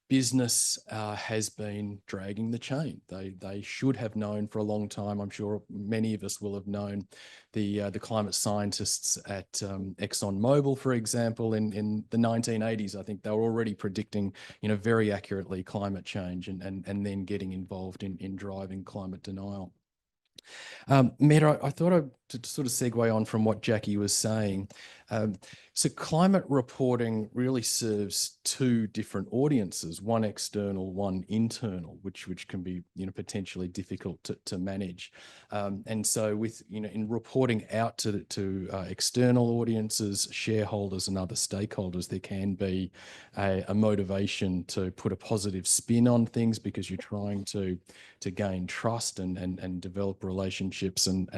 business has been dragging the chain. They should have known for a long time. I'm sure many of us will have known the climate scientists at ExxonMobil, for example, in the 1980s. I think they were already predicting, very accurately climate change and then getting involved in driving climate denial. Mette, I thought to sort of segue on from what Jackie was saying. So climate reporting really serves two different audiences, one external, one internal, which can be potentially difficult to manage. And so with in reporting out to external audiences, shareholders and other stakeholders, there can be a motivation to put a positive spin on things because you're trying to gain trust and develop relationships and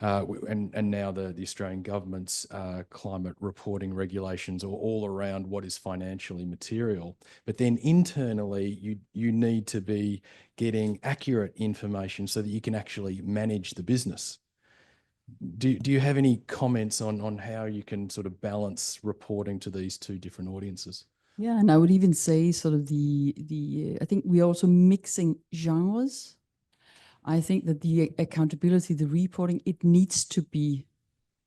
now the Australian government's climate reporting regulations are all around what is financially material. But then internally, you need to be getting accurate information so that you can actually manage the business. Do you have any comments on how you can sort of balance reporting to these two different audiences? Yeah, and I would even say sort of I think we're also mixing genres. I think that the accountability, the reporting, it needs to be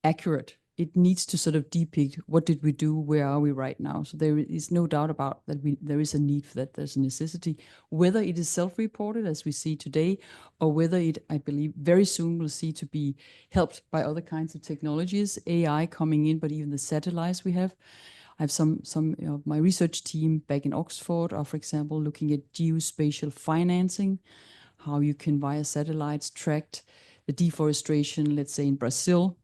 accurate. It needs to sort of depict what did we do, where are we right now. So there is no doubt about that. There is a need for that. There's a necessity, whether it is self-reported as we see today, or whether it, I believe, very soon will see to be helped by other kinds of technologies, AI coming in, but even the satellites we have. I have some of my research team back in Oxford are, for example, looking at geospatial financing, how you can via satellites track the deforestation, let's say in Brazil,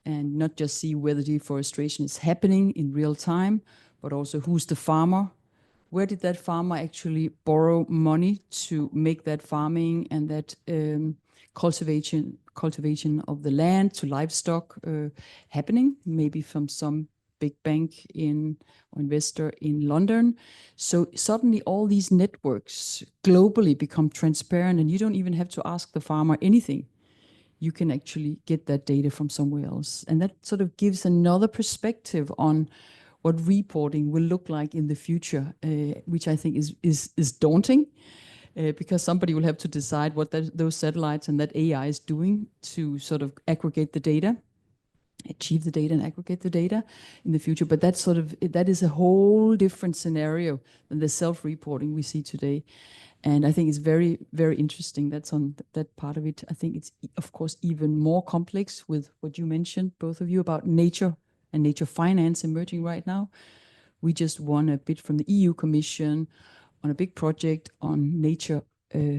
and not just see where the deforestation is happening in real time, but also who's the farmer, where did that farmer actually borrow money to make that farming and that cultivation of the land to livestock happening, maybe from some big bank or investor in London. So suddenly all these networks globally become transparent, and you don't even have to ask the farmer anything. You can actually get that data from somewhere else. And that sort of gives another perspective on what reporting will look like in the future, which I think is daunting, because somebody will have to decide what those satellites and that AI is doing to sort of aggregate the data, achieve the data and aggregate the data in the future. But that is a whole different scenario than the self-reporting we see today. And I think it's very, very interesting. That's on that part of it. I think it's, of course, even more complex with what you mentioned, both of you, about nature and nature finance emerging right now. We just won a bid from the EU Commission on a big project on nature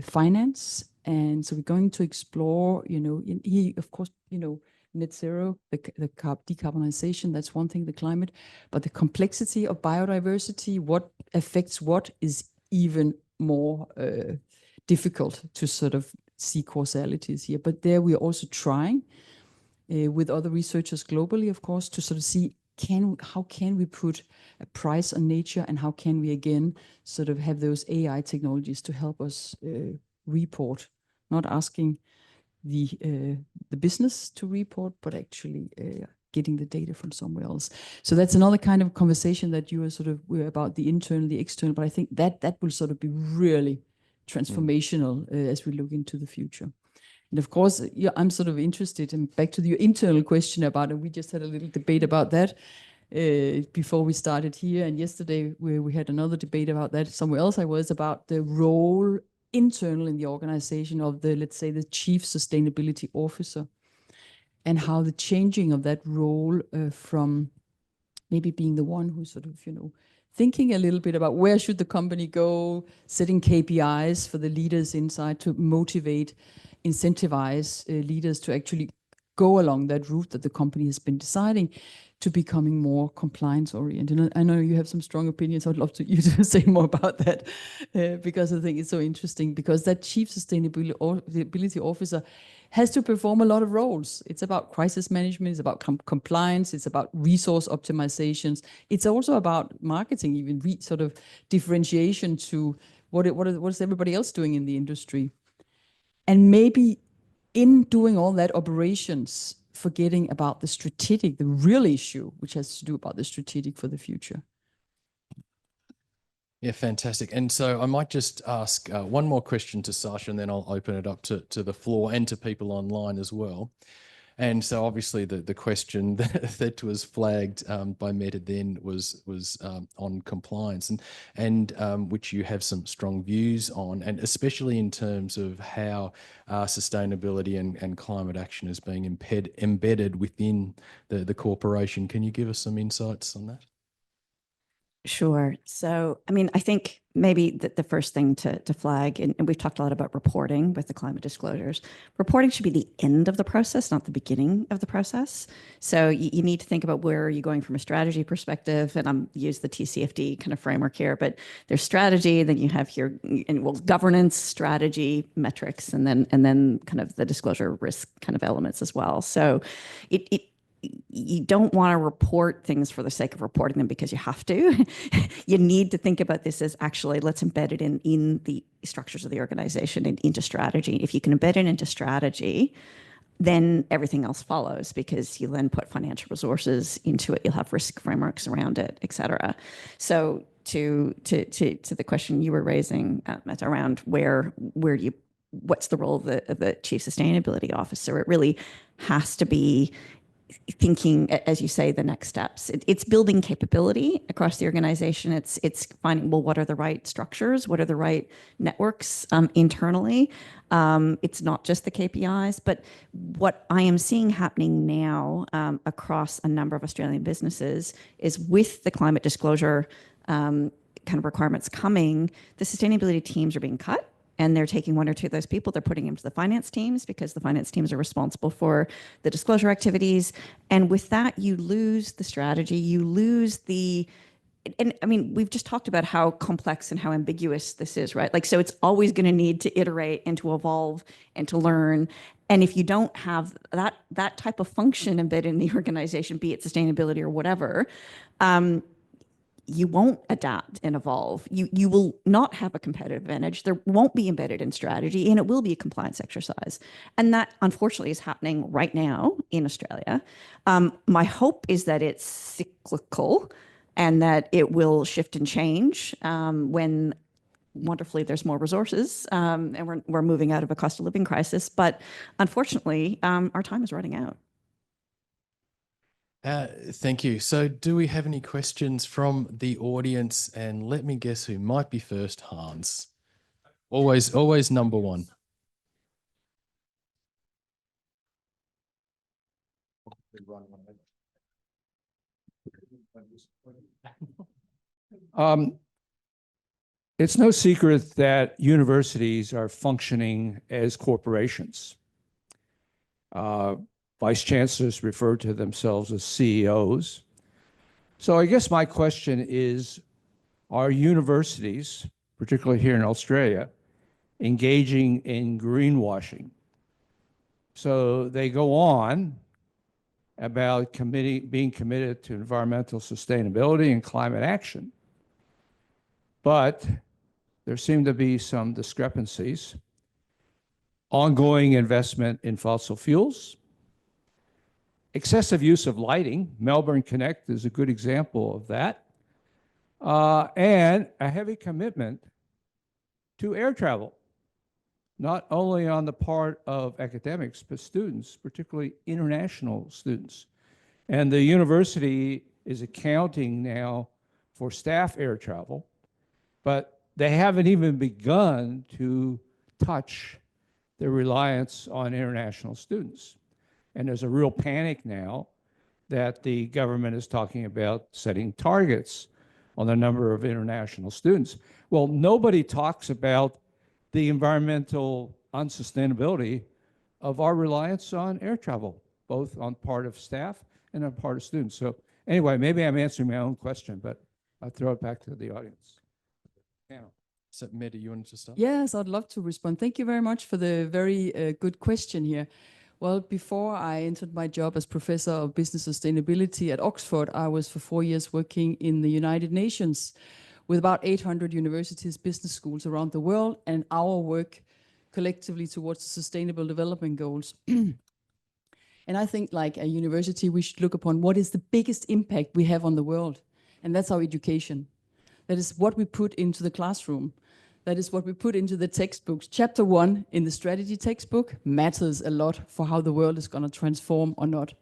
finance. And so we're going to explore, of course, net zero, the decarbonization, that's one thing, the climate, but the complexity of biodiversity, what affects what, is even more difficult to sort of see causalities here. But there we are also trying with other researchers globally, of course, to sort of see how can we put a price on nature, and how can we again sort of have those AI technologies to help us report, not asking the business to report, but actually getting the data from somewhere else. So that's another kind of conversation that you are we're about the internal, the external, but I think that will sort of be really transformational as we look into the future. And of course, I'm sort of interested, and back to your internal question about it, we just had a little debate about that before we started here, and yesterday we had another debate about that somewhere else. I was about the role internal in the organization of the, let's say, the chief sustainability officer, and how the changing of that role from maybe being the one who's sort of, thinking a little bit about where should the company go, setting KPIs for the leaders inside to motivate, incentivize leaders to actually go along that route that the company has been deciding, to becoming more compliance oriented. And I know you have some strong opinions. I'd love you to say more about that because I think it's so interesting, because that chief sustainability officer has to perform a lot of roles. It's about crisis management, it's about compliance, it's about resource optimizations. It's also about marketing, even sort of differentiation to what is everybody else doing in the industry. And maybe in doing all that operations, forgetting about the real issue, which has to do about the strategic for the future. Yeah, fantastic. And so I might just ask one more question to Sasha, and then I'll open it up to the floor and to people online as well. And so obviously the question that was flagged by Mette then was on compliance, and which you have some strong views on, and especially in terms of how sustainability and climate action is being embedded within the corporation. Can you give us some insights on that? Sure. So, I mean, I think maybe the first thing to flag, and we've talked a lot about reporting with the climate disclosures, reporting should be the end of the process, not the beginning of the process. So you need to think about where are you going from a strategy perspective, and I'm use the TCFD kind of framework here, but there's strategy, then you have here, governance, strategy, metrics, and then kind of the disclosure risk kind of elements as well. So you don't want to report things for the sake of reporting them because you have to. You need to think about this as actually, let's embed it in the structures of the organization and into strategy. If you can embed it into strategy, then everything else follows, because you then put financial resources into it. You'll have risk frameworks around it, et cetera. So to the question you were raising, Mette, around what's the role of the chief sustainability officer? It really has to be thinking, as you say, the next steps. It's building capability across the organization. It's finding, well, what are the right structures? What are the right networks internally? It's not just the KPIs, but what I am seeing happening now across a number of Australian businesses is, with the climate disclosure kind of requirements coming, the sustainability teams are being cut. And they're taking one or two of those people, they're putting them to the finance teams, because the finance teams are responsible for the disclosure activities. And with that, you lose the strategy, you lose and I mean, we've just talked about how complex and how ambiguous this is, right? Like, so it's always going to need to iterate and to evolve and to learn. And if you don't have that type of function embedded in the organization, be it sustainability or whatever, you won't adapt and evolve. You will not have a competitive advantage. There won't be embedded in strategy, and it will be a compliance exercise. And that, unfortunately, is happening right now in Australia. My hope is that it's cyclical and that it will shift and change when, wonderfully, there's more resources and we're moving out of a cost of living crisis. But unfortunately, our time is running out. Thank you. So do we have any questions from the audience? And let me guess who might be first. Hans. Always number one. It's no secret that universities are functioning as corporations. Vice chancellors refer to themselves as CEOs. So I guess my question is, are universities, particularly here in Australia, engaging in greenwashing? So they go on about being committed to environmental sustainability and climate action, but there seem to be some discrepancies. Ongoing investment in fossil fuels, excessive use of lighting, Melbourne Connect is a good example of that, and a heavy commitment to air travel, not only on the part of academics, but students, particularly international students. And the university is accounting now for staff air travel, but they haven't even begun to touch their reliance on international students. And there's a real panic now that the government is talking about setting targets on the number of international students. Well, nobody talks about the environmental unsustainability of our reliance on air travel, both on part of staff and on part of students. So anyway, maybe I'm answering my own question, but I'll throw it back to the audience. Panel. So, Mette, you wanted to start? Yes, I'd love to respond. Thank you very much for the very good question here. Well, before I entered my job as Professor of Business Sustainability at Oxford, I was for 4 years working in the United Nations with about 800 universities, business schools around the world, and our work collectively towards the Sustainable Development Goals. And I think, like a university, we should look upon what is the biggest impact we have on the world, and that's our education. That is what we put into the classroom. That is what we put into the textbooks. Chapter 1 in the strategy textbook matters a lot for how the world is going to transform or not.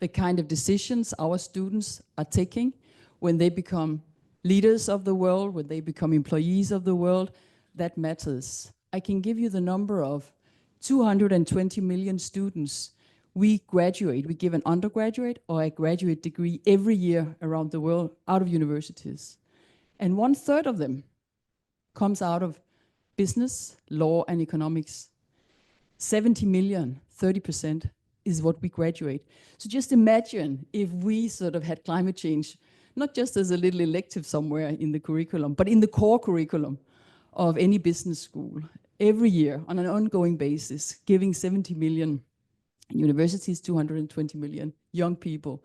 The kind of decisions our students are taking when they become leaders of the world, when they become employees of the world, that matters. I can give you the number of 220 million students. We graduate, we give an undergraduate or a graduate degree every year around the world out of universities. And 1/3 of them comes out of business, law, and economics. 70 million, 30% is what we graduate. So just imagine if we sort of had climate change, not just as a little elective somewhere in the curriculum, but in the core curriculum of any business school, every year on an ongoing basis, giving 70 million universities, 220 million young people,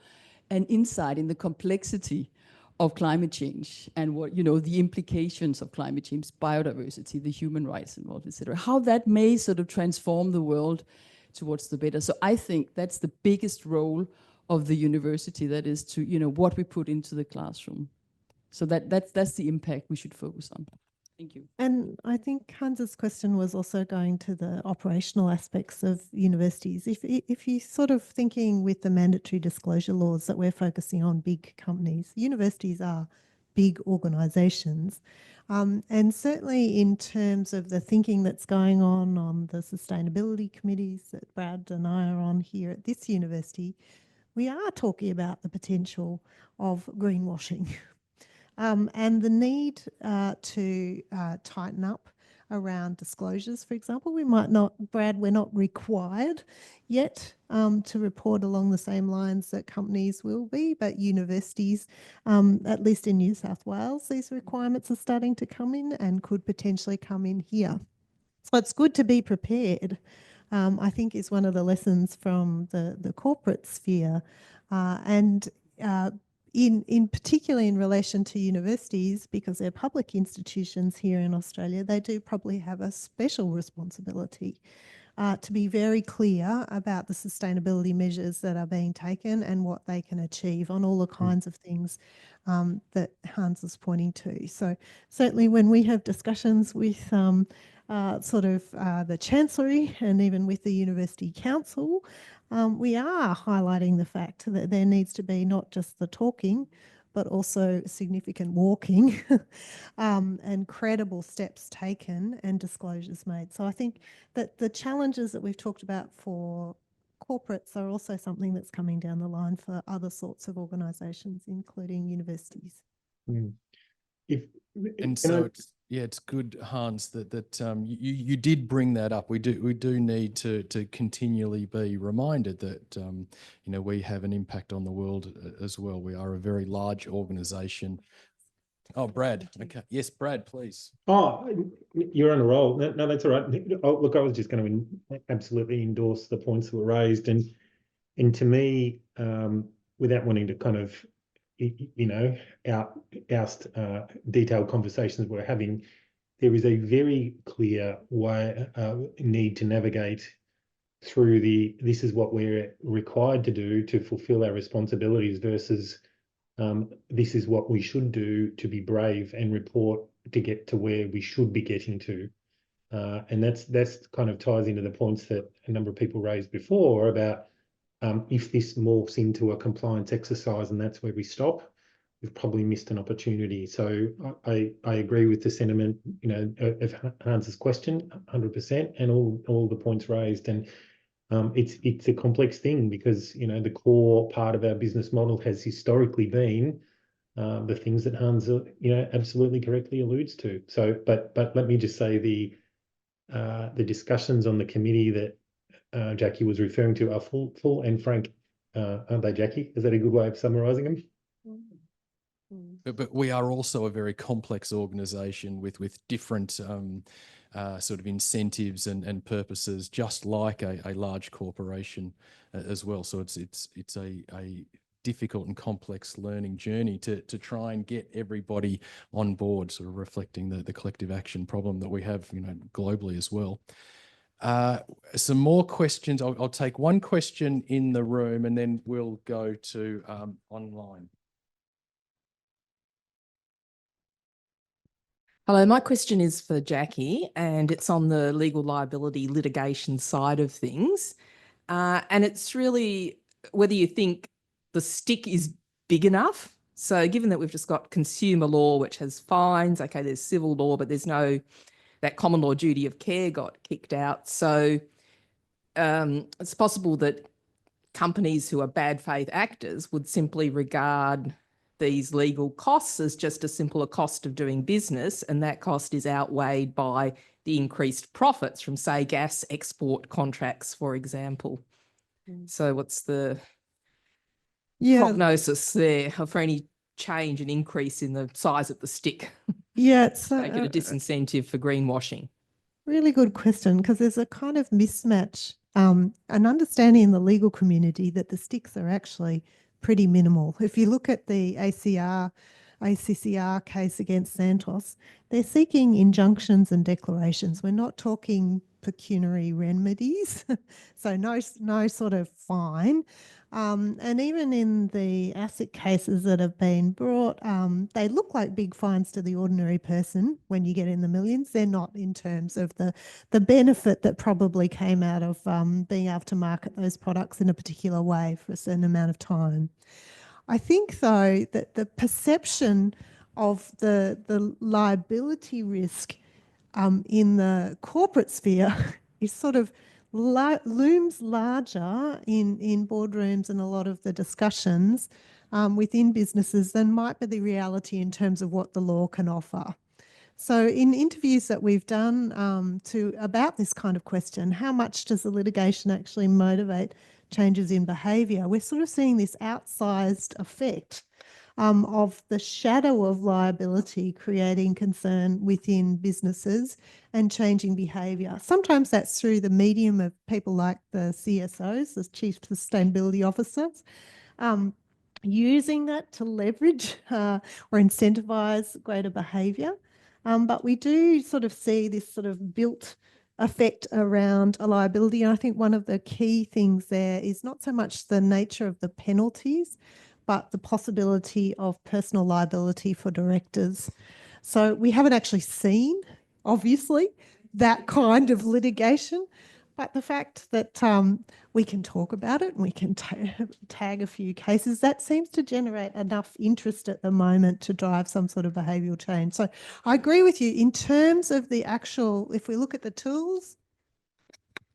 an insight in the complexity of climate change and what, you know, the implications of climate change, biodiversity, the human rights involved, etc. How that may sort of transform the world towards the better. So I think that's the biggest role of the university, that is to, you know, what we put into the classroom. So that's the impact we should focus on. Thank you. And I think Hans's question was also going to the operational aspects of universities. If you're sort of thinking with the mandatory disclosure laws that we're focusing on big companies, universities are big organisations. And certainly in terms of the thinking that's going on the sustainability committees that Brad and I are on here at this university, we are talking about the potential of greenwashing. And the need to tighten up around disclosures, for example. We might not, Brad, we're not required yet to report along the same lines that companies will be, but universities, at least in New South Wales, these requirements are starting to come in and could potentially come in here. So it's good to be prepared, I think is one of the lessons from the corporate sphere. In particularly in relation to universities, because they're public institutions here in Australia, they do probably have a special responsibility to be very clear about the sustainability measures that are being taken and what they can achieve on all the kinds of things that Hans is pointing to. So certainly when we have discussions with the Chancellery and even with the University Council, we are highlighting the fact that there needs to be not just the talking, but also significant walking and credible steps taken and disclosures made. So I think that the challenges that we've talked about for corporates are also something that's coming down the line for other sorts of organisations, including universities. Mm. And so it's good, Hans, that you did bring that up. We do need to continually be reminded that we have an impact on the world as well. We are a very large organisation. Oh, Brad. Okay. Yes, Brad, please. Oh, you're on a roll. No, that's all right. Oh, look, I was just going to absolutely endorse the points that were raised, and to me, without wanting to kind of oust detailed conversations we're having, there is a very clear way need to navigate through this is what we're required to do to fulfill our responsibilities versus this is what we should do to be brave and report to get to where we should be getting to. And that's kind of ties into the points that a number of people raised before about if this morphs into a compliance exercise and that's where we stop, we've probably missed an opportunity. So I agree with the sentiment, of Hans's question, 100%, and all the points raised. And it's a complex thing because the core part of our business model has historically been the things that Hans absolutely correctly alludes to. So, but let me just say the discussions on the committee that Jackie was referring to are full and frank, aren't they, Jackie? Is that a good way of summarising them? But we are also a very complex organisation with different sort of incentives and purposes, just like a large corporation as well. So it's a difficult and complex learning journey to try and get everybody on board, sort of reflecting the collective action problem that we have, globally as well. Some more questions. I'll take one question in the room and then we'll go to online. Hello, my question is for Jackie, and it's on the legal liability litigation side of things. And it's really whether you think the stick is big enough. So given that we've just got consumer law, which has fines, okay, there's civil law, but there's no, that common law duty of care got kicked out. So it's possible that companies who are bad faith actors would simply regard these legal costs as just a simpler cost of doing business, and that cost is outweighed by the increased profits from, say, gas export contracts, for example. So what's the prognosis there for any change and increase in the size of the stick? Yeah, it's make it a disincentive for greenwashing. Really good question, because there's a kind of mismatch, an understanding in the legal community that the sticks are actually pretty minimal. If you look at the ACCR case against Santos, they're seeking injunctions and declarations. We're not talking pecuniary remedies, so no sort of fine. And even in the ASIC cases that have been brought, they look like big fines to the ordinary person when you get in the millions. They're not in terms of the benefit that probably came out of being able to market those products in a particular way for a certain amount of time. I think, though, that the perception of the liability risk in the corporate sphere is sort of looms larger in boardrooms and a lot of the discussions within businesses than might be the reality in terms of what the law can offer. So in interviews that we've done about this kind of question, how much does the litigation actually motivate changes in behaviour? We're sort of seeing this outsized effect of the shadow of liability creating concern within businesses and changing behaviour. Sometimes that's through the medium of people like the CSOs, the Chief Sustainability Officers, using that to leverage or incentivise greater behaviour. But we do sort of see this sort of built effect around a liability. And I think one of the key things there is not so much the nature of the penalties, but the possibility of personal liability for directors. So we haven't actually seen, obviously, that kind of litigation, But the fact that we can talk about it and we can tag a few cases, that seems to generate enough interest at the moment to drive some sort of behavioural change. So I agree with you in terms of the actual, if we look at the tools,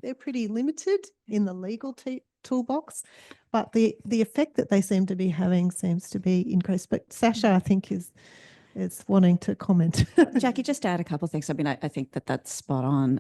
they're pretty limited in the legal toolbox, but the effect that they seem to be having seems to be increased. But Sasha, I think, is wanting to comment. Jackie, just to add a couple of things. I mean, I think that that's spot on.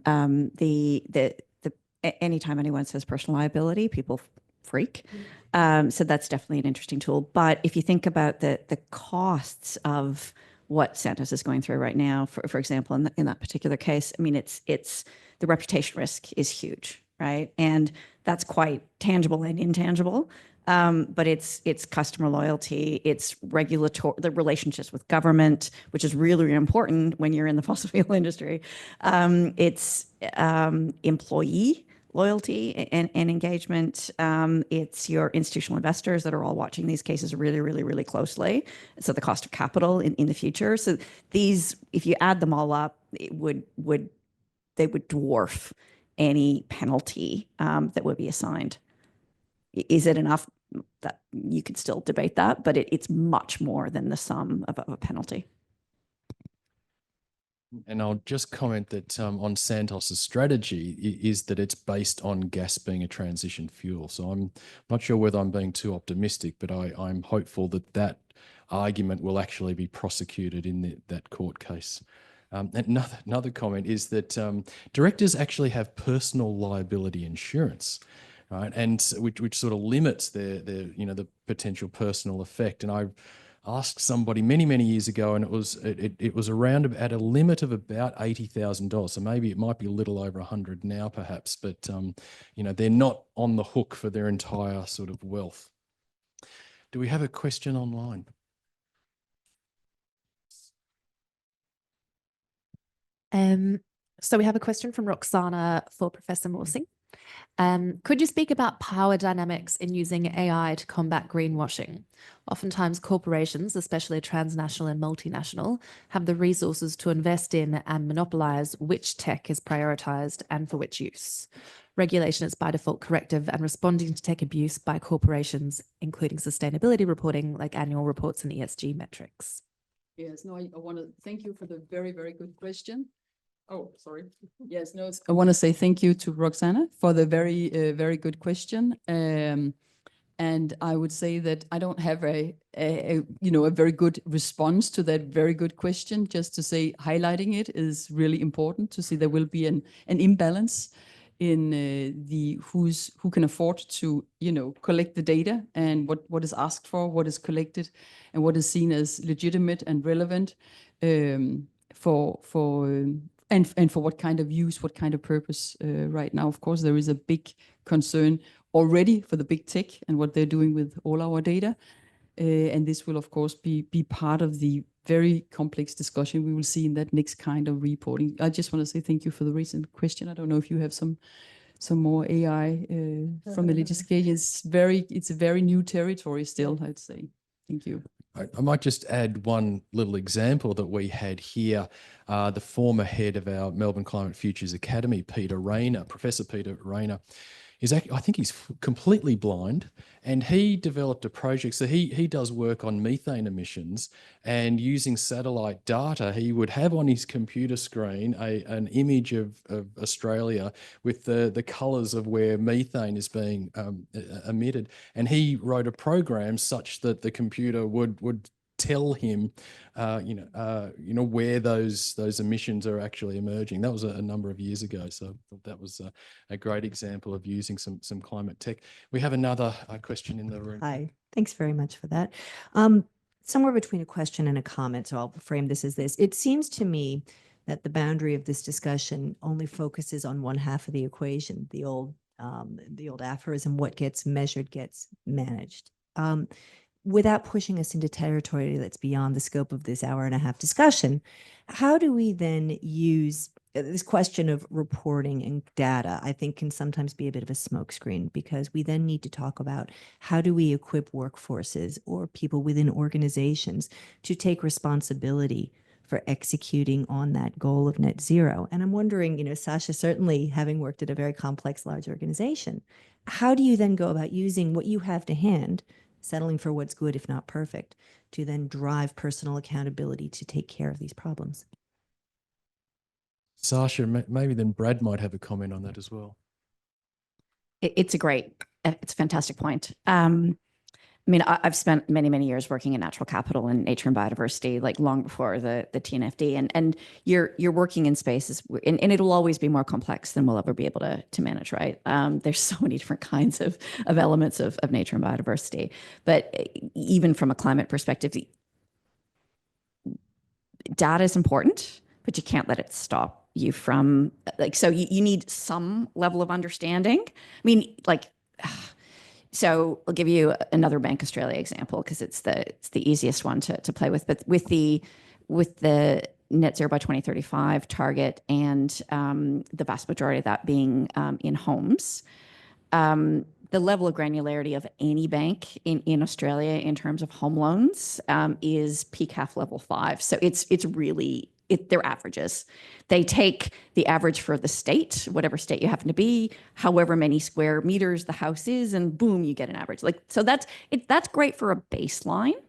Anytime anyone says personal liability, people freak. So that's definitely an interesting tool. But if you think about the costs of what Santos is going through right now, for example, in that particular case, I mean, it's the reputation risk is huge, right? And that's quite tangible and intangible. But it's customer loyalty, it's regulatory, the relationships with government, which is really, really important when you're in the fossil fuel industry. It's employee loyalty and engagement. It's your institutional investors that are all watching these cases really, really, really closely. So the cost of capital in the future. So these, if you add them all up, it would dwarf any penalty that would be assigned. Is it enough? That you could still debate that, but it's much more than the sum of a penalty. And I'll just comment that on Santos's strategy is that it's based on gas being a transition fuel. So I'm not sure whether I'm being too optimistic, but I'm hopeful that that argument will actually be prosecuted in that court case. Another comment is that directors actually have personal liability insurance. Right, and which sort of limits the potential personal effect. And I asked somebody many years ago, and it was around at a limit of about $80,000. So maybe it might be a little over 100 now, perhaps. But they're not on the hook for their entire sort of wealth. Do we have a question online? So we have a question from Roxana for Professor Morsing. Could you speak about power dynamics in using AI to combat greenwashing? Oftentimes corporations, especially transnational and multinational, have the resources to invest in and monopolize which tech is prioritized and for which use. Regulation is by default corrective, and responding to tech abuse by corporations, including sustainability reporting like annual reports and ESG metrics. Yes, no, I want to thank you for the very, very good question. Oh, sorry. Yes, no, I want to say thank you to Roxana for the very, very good question. And I would say that I don't have a very good response to that very good question. Just to say, highlighting it is really important to see there will be an imbalance in who can afford to collect the data and what is asked for, what is collected, and what is seen as legitimate and relevant for what kind of use, what kind of purpose right now. Of course, there is a big concern already for the big tech and what they're doing with all our data. And this will, of course, be part of the very complex discussion we will see in that next kind of reporting. I just want to say thank you for the recent question. I don't know if you have some more AI from the legislation. It's a very new territory still, I'd say. Thank you. I might just add one little example that we had here. The former head of our Melbourne Climate Futures Academy, Professor Peter Rayner, I think he's completely blind, and he developed a project. So he does work on methane emissions, and using satellite data, he would have on his computer screen an image of Australia with the colours of where methane is being emitted, and he wrote a program such that the computer would tell him, where those emissions are actually emerging. That was a number of years ago. So that was a great example of using some climate tech. We have another question in the room. Hi, thanks very much for that. Somewhere between a question and a comment, so I'll frame this as this. It seems to me that the boundary of this discussion only focuses on one half of the equation, the old aphorism, what gets measured gets managed. Without pushing us into territory that's beyond the scope of this hour-and-a-half discussion, how do we then use this question of reporting and data? I think can sometimes be a bit of a smokescreen, because we then need to talk about how do we equip workforces or people within organizations to take responsibility for executing on that goal of net zero. And I'm wondering, you know, Sasha, certainly having worked at a very complex, large organization, how do you then go about using what you have to hand, settling for what's good, if not perfect, to then drive personal accountability to take care of these problems? Sasha, maybe then Brad might have a comment on that as well. It's a fantastic point. I mean, I've spent many, many years working in natural capital and nature and biodiversity, like long before the TNFD, and you're working in spaces, and it'll always be more complex than we'll ever be able to manage, right? There's so many different kinds of elements of nature and biodiversity, but even from a climate perspective, data is important, but you can't let it stop you from, like, so you need some level of understanding. I mean, like, so I'll give you another Bank Australia example because it's the easiest one to play with. But with the net zero by 2035 target and the vast majority of that being in homes, the level of granularity of any bank in Australia in terms of home loans is PCAF level 5. So it's really, they're averages. They take the average for the state, whatever state you happen to be, however many square meters the house is, and boom, you get an average. Like, so that's great for a baseline,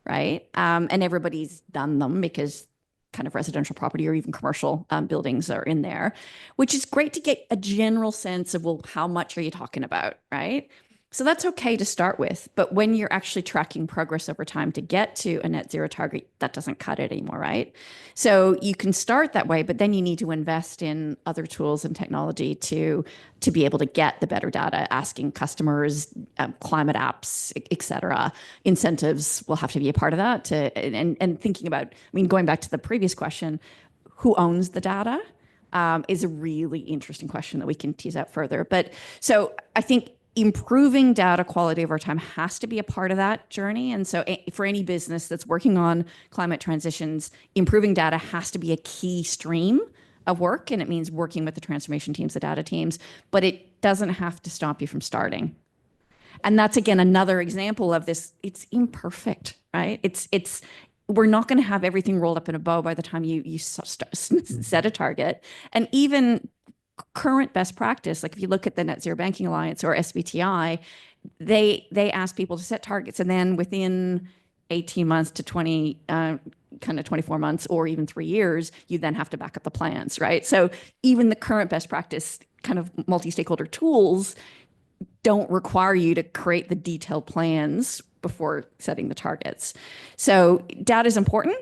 right? And everybody's done them because kind of residential property or even commercial buildings are in there, which is great to get a general sense of, well, how much are you talking about, right? So that's okay to start with, but when you're actually tracking progress over time to get to a net zero target, that doesn't cut it anymore, right? So you can start that way, but then you need to invest in other tools and technology to be able to get the better data, asking customers, climate apps, et cetera. Incentives will have to be a part of that and thinking about, I mean, going back to the previous question, who owns the data? Is a really interesting question that we can tease out further. But so I think improving data quality over time has to be a part of that journey. And so for any business that's working on climate transitions, improving data has to be a key stream of work. And it means working with the transformation teams, the data teams, but it doesn't have to stop you from starting. And that's, again, another example of this. It's imperfect, right? We're not going to have everything rolled up in a bow by the time you set a target. And even current best practice, like if you look at the Net Zero Banking Alliance or SBTI, they ask people to set targets, and then within 18 months to 24 months, or even 3 years, you then have to back up the plans, right? So even the current best practice kind of multi-stakeholder tools don't require you to create the detailed plans before setting the targets. So data is important.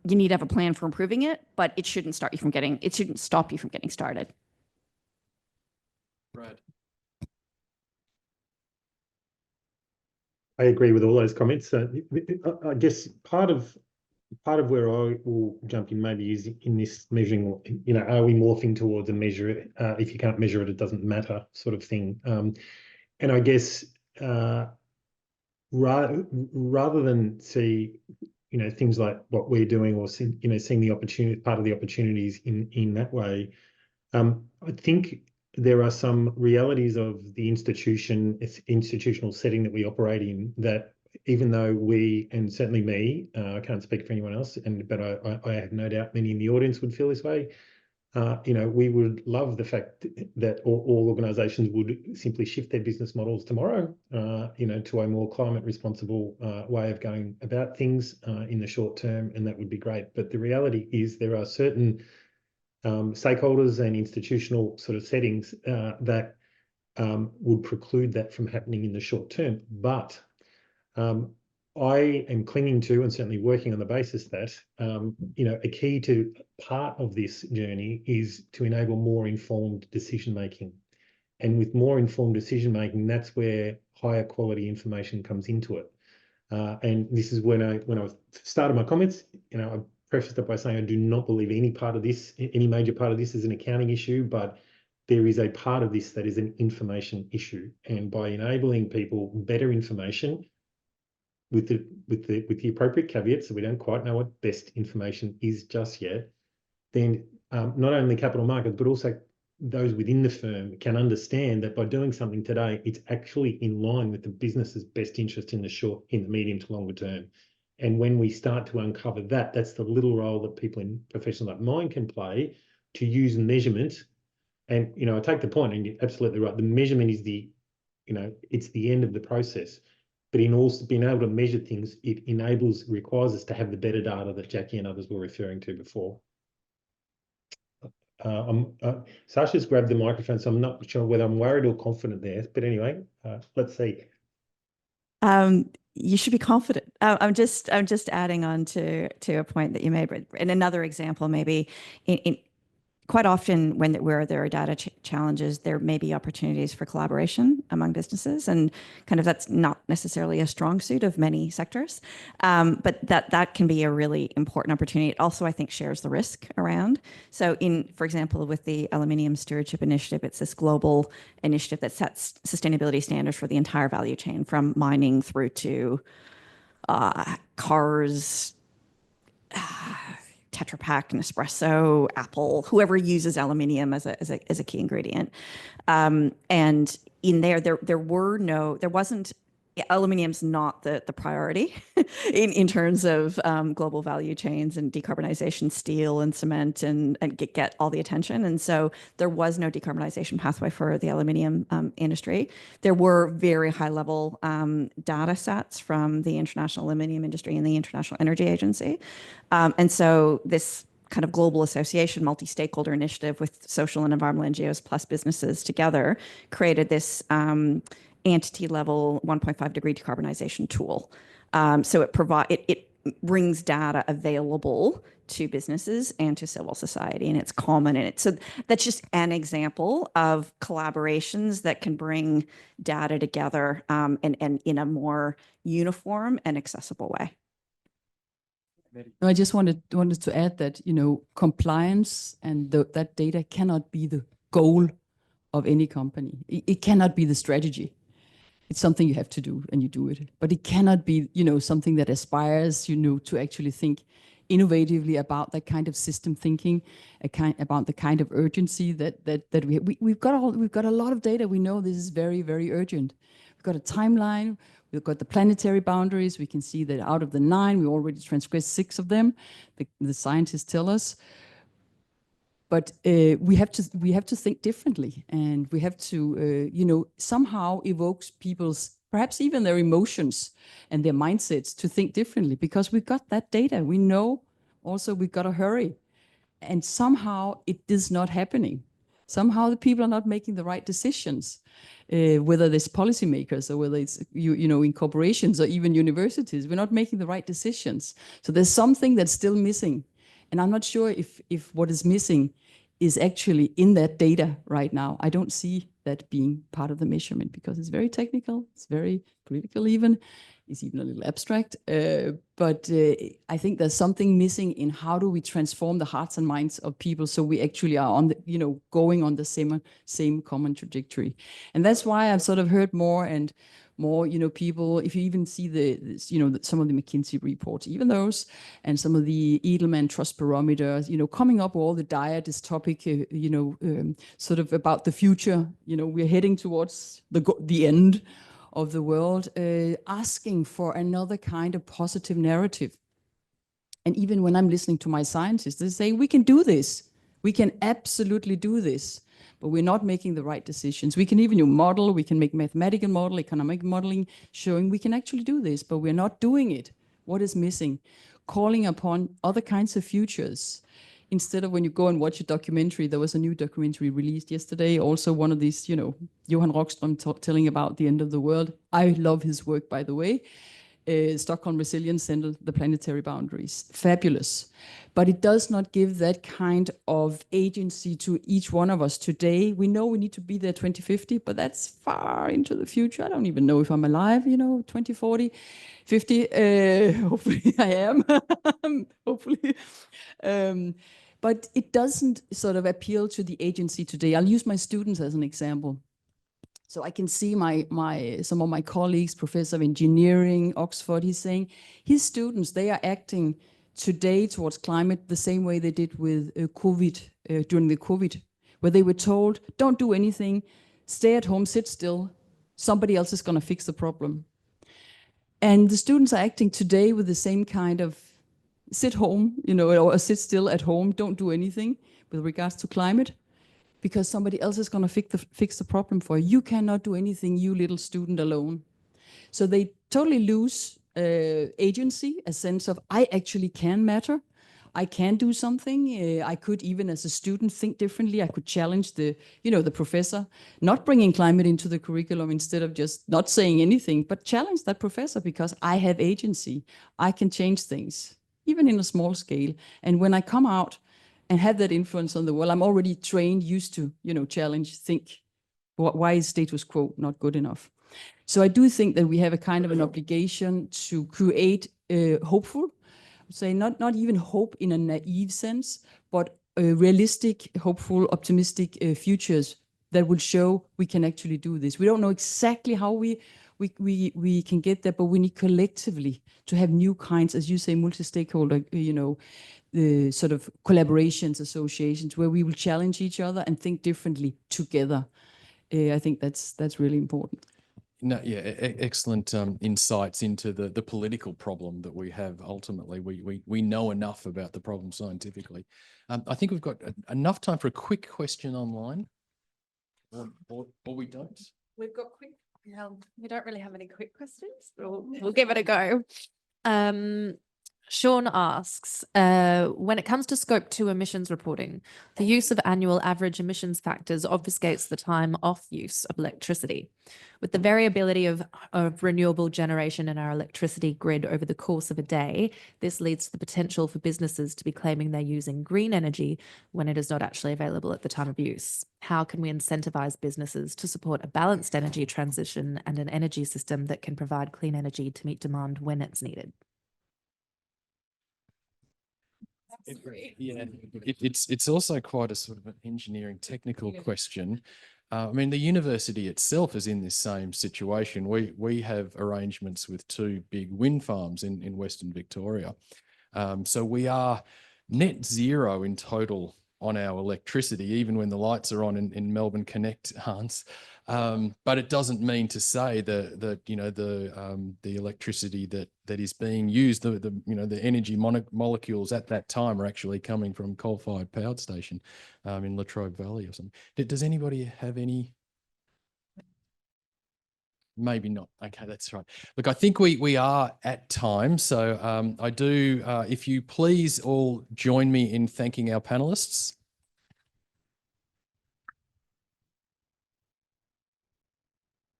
You need to have a plan for improving it, but it shouldn't stop you from getting started. Brad. I agree with all those comments. I guess part of where I will jump in maybe is in this measuring, you know, are we morphing towards a measure? If you can't measure it, it doesn't matter sort of thing. And I guess rather than see, you know, things like what we're doing, or see, you know, seeing the opportunity, part of the opportunities in that way, I think there are some realities of the institutional setting that we operate in that, even though we, and certainly me, I can't speak for anyone else, but I have no doubt many in the audience would feel this way. You know, we would love the fact that all organisations would simply shift their business models tomorrow, you know, to a more climate responsible way of going about things in the short term, and that would be great. But the reality is there are certain stakeholders and institutional sort of settings that would preclude that from happening in the short term. But I am clinging to, and certainly working on the basis that, you know, a key to part of this journey is to enable more informed decision-making. And with more informed decision-making, that's where higher quality information comes into it. And this is when I started my comments, you know, I prefaced it by saying I do not believe any major part of this is an accounting issue, but there is a part of this that is an information issue. And by enabling people better information, with the appropriate caveats, so we don't quite know what best information is just yet, then not only capital markets, but also those within the firm can understand that by doing something today, it's actually in line with the business's best interest in the medium to longer term. And when we start to uncover that, that's the little role that people in professions like mine can play to use measurement. And, you know, I take the point, and you're absolutely right. The measurement is the, you know, it's the end of the process. But in also being able to measure things, it requires us to have the better data that Jackie and others were referring to before. Sasha's grabbed the microphone, so I'm not sure whether I'm worried or confident there. But anyway, let's see. You should be confident. I'm just adding on to a point that you made. In another example, maybe quite often where there are data challenges, there may be opportunities for collaboration among businesses, and kind of that's not necessarily a strong suit of many sectors, but that can be a really important opportunity. It also, I think, shares the risk around. So for example, with the Aluminium Stewardship Initiative, it's this global initiative that sets sustainability standards for the entire value chain, from mining through to cars, Tetra Pak, Nespresso, Apple, whoever uses aluminium as a key ingredient. And in there wasn't, aluminium's not the priority in terms of global value chains and decarbonization. Steel and cement and get all the attention. And so there was no decarbonization pathway for the aluminium industry. There were very high level data sets from the international aluminium industry and the International Energy Agency. And so this kind of global association, multi-stakeholder initiative with social and environmental NGOs plus businesses together created this entity level 1.5 degree decarbonization tool. So it brings data available to businesses and to civil society, and it's common in it. So that's just an example of collaborations that can bring data together and in a more uniform and accessible way. I just wanted to add that, you know, compliance and that data cannot be the goal of any company. It cannot be the strategy. It's something you have to do, and you do it. But it cannot be, you know, something that aspires, you know, to actually think innovatively about that kind of system thinking, about the kind of urgency that we've got a lot of data. We know this is very, very urgent. We've got a timeline. We've got the planetary boundaries. We can see that out of the 9, we already transgressed 6 of them. The scientists tell us. But we have to think differently, and we have to, you know, somehow evoke people's, perhaps even their emotions and their mindsets to think differently, because we've got that data. We know also we've got to hurry, and somehow it is not happening. Somehow the people are not making the right decisions, whether it's policymakers or whether it's you know, in corporations or even universities. We're not making the right decisions. So there's something that's still missing. And I'm not sure if what is missing is actually in that data right now. I don't see that being part of the measurement, because it's very technical, it's very political even, it's even a little abstract. But I think there's something missing in how do we transform the hearts and minds of people so we actually are on the, you know, going on the same common trajectory. And that's why I've sort of heard more and more, you know, people, if you even see some of the McKinsey reports, even those, and some of the Edelman Trust Barometers, you know, coming up with all the dire dystopic, you know, sort of about the future, you know, we're heading towards the end of the world, asking for another kind of positive narrative. And even when I'm listening to my scientists, they say, we can do this. We can absolutely do this. But we're not making the right decisions. We can even model, we can make mathematical model, economic modeling, showing we can actually do this, but we're not doing it. What is missing? Calling upon other kinds of futures. Instead of when you go and watch a documentary, there was a new documentary released yesterday, also one of these, you know, Johan Rockström telling about the end of the world. I love his work, by the way. Stockholm Resilience Center, the planetary boundaries, fabulous. But it does not give that kind of agency to each one of us today. We know we need to be there 2050, but that's far into the future. I don't even know if I'm alive, you know, 2040, 50, hopefully I am, hopefully. But it doesn't sort of appeal to the agency today. I'll use my students as an example. So I can see some of my colleagues, professor of engineering, Oxford, he's saying his students, they are acting today towards climate the same way they did with COVID, during the COVID, where they were told, don't do anything, stay at home, sit still, somebody else is going to fix the problem. And the students are acting today with the same kind of sit home, or sit still at home, don't do anything with regards to climate, because somebody else is going to fix the problem for you. You cannot do anything, you little student, alone. So they totally lose agency, a sense of, I actually can matter. I can do something. I could, even as a student, think differently. I could challenge the professor, not bringing climate into the curriculum instead of just not saying anything, but challenge that professor because I have agency. I can change things, even in a small scale. And when I come out and have that influence on the world, I'm already trained, used to, challenge, think, why is status quo not good enough? So I do think that we have a kind of an obligation to create hopeful, say not even hope in a naive sense, but realistic, hopeful, optimistic futures that will show we can actually do this. We don't know exactly how we can get there, but we need collectively to have new kinds, as you say, multi-stakeholder, the sort of collaborations, associations, where we will challenge each other and think differently together. I think that's really important. No, yeah, excellent insights into the political problem that we have. Ultimately, we know enough about the problem scientifically. I think we've got enough time for a quick question online, or we don't. We've got quick. We don't really have any quick questions. We'll give it a go. Sean asks, when it comes to Scope 2 emissions reporting, the use of annual average emissions factors obfuscates the time off use of electricity. With the variability of renewable generation in our electricity grid over the course of a day, this leads to the potential for businesses to be claiming they're using green energy when it is not actually available at the time of use. How can we incentivize businesses to support a balanced energy transition and an energy system that can provide clean energy to meet demand when it's needed? Yeah, it's also quite a sort of an engineering technical question. I mean, the university itself is in this same situation. We have arrangements with 2 big wind farms in Western Victoria. So we are net zero in total on our electricity, even when the lights are on in Melbourne Connect, Hans. But it doesn't mean to say that the electricity that is being used, the energy molecules at that time are actually coming from coal-fired power station in Latrobe Valley or something. Does anybody have any? Maybe not. Okay, that's right. Look, I think we are at time. So I do, if you please all join me in thanking our panelists.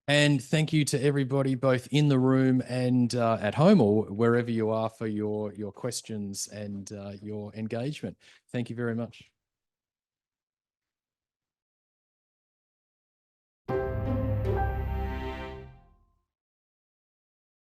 And thank you to everybody, both in the room and at home or wherever you are, for your questions and your engagement. Thank you very much.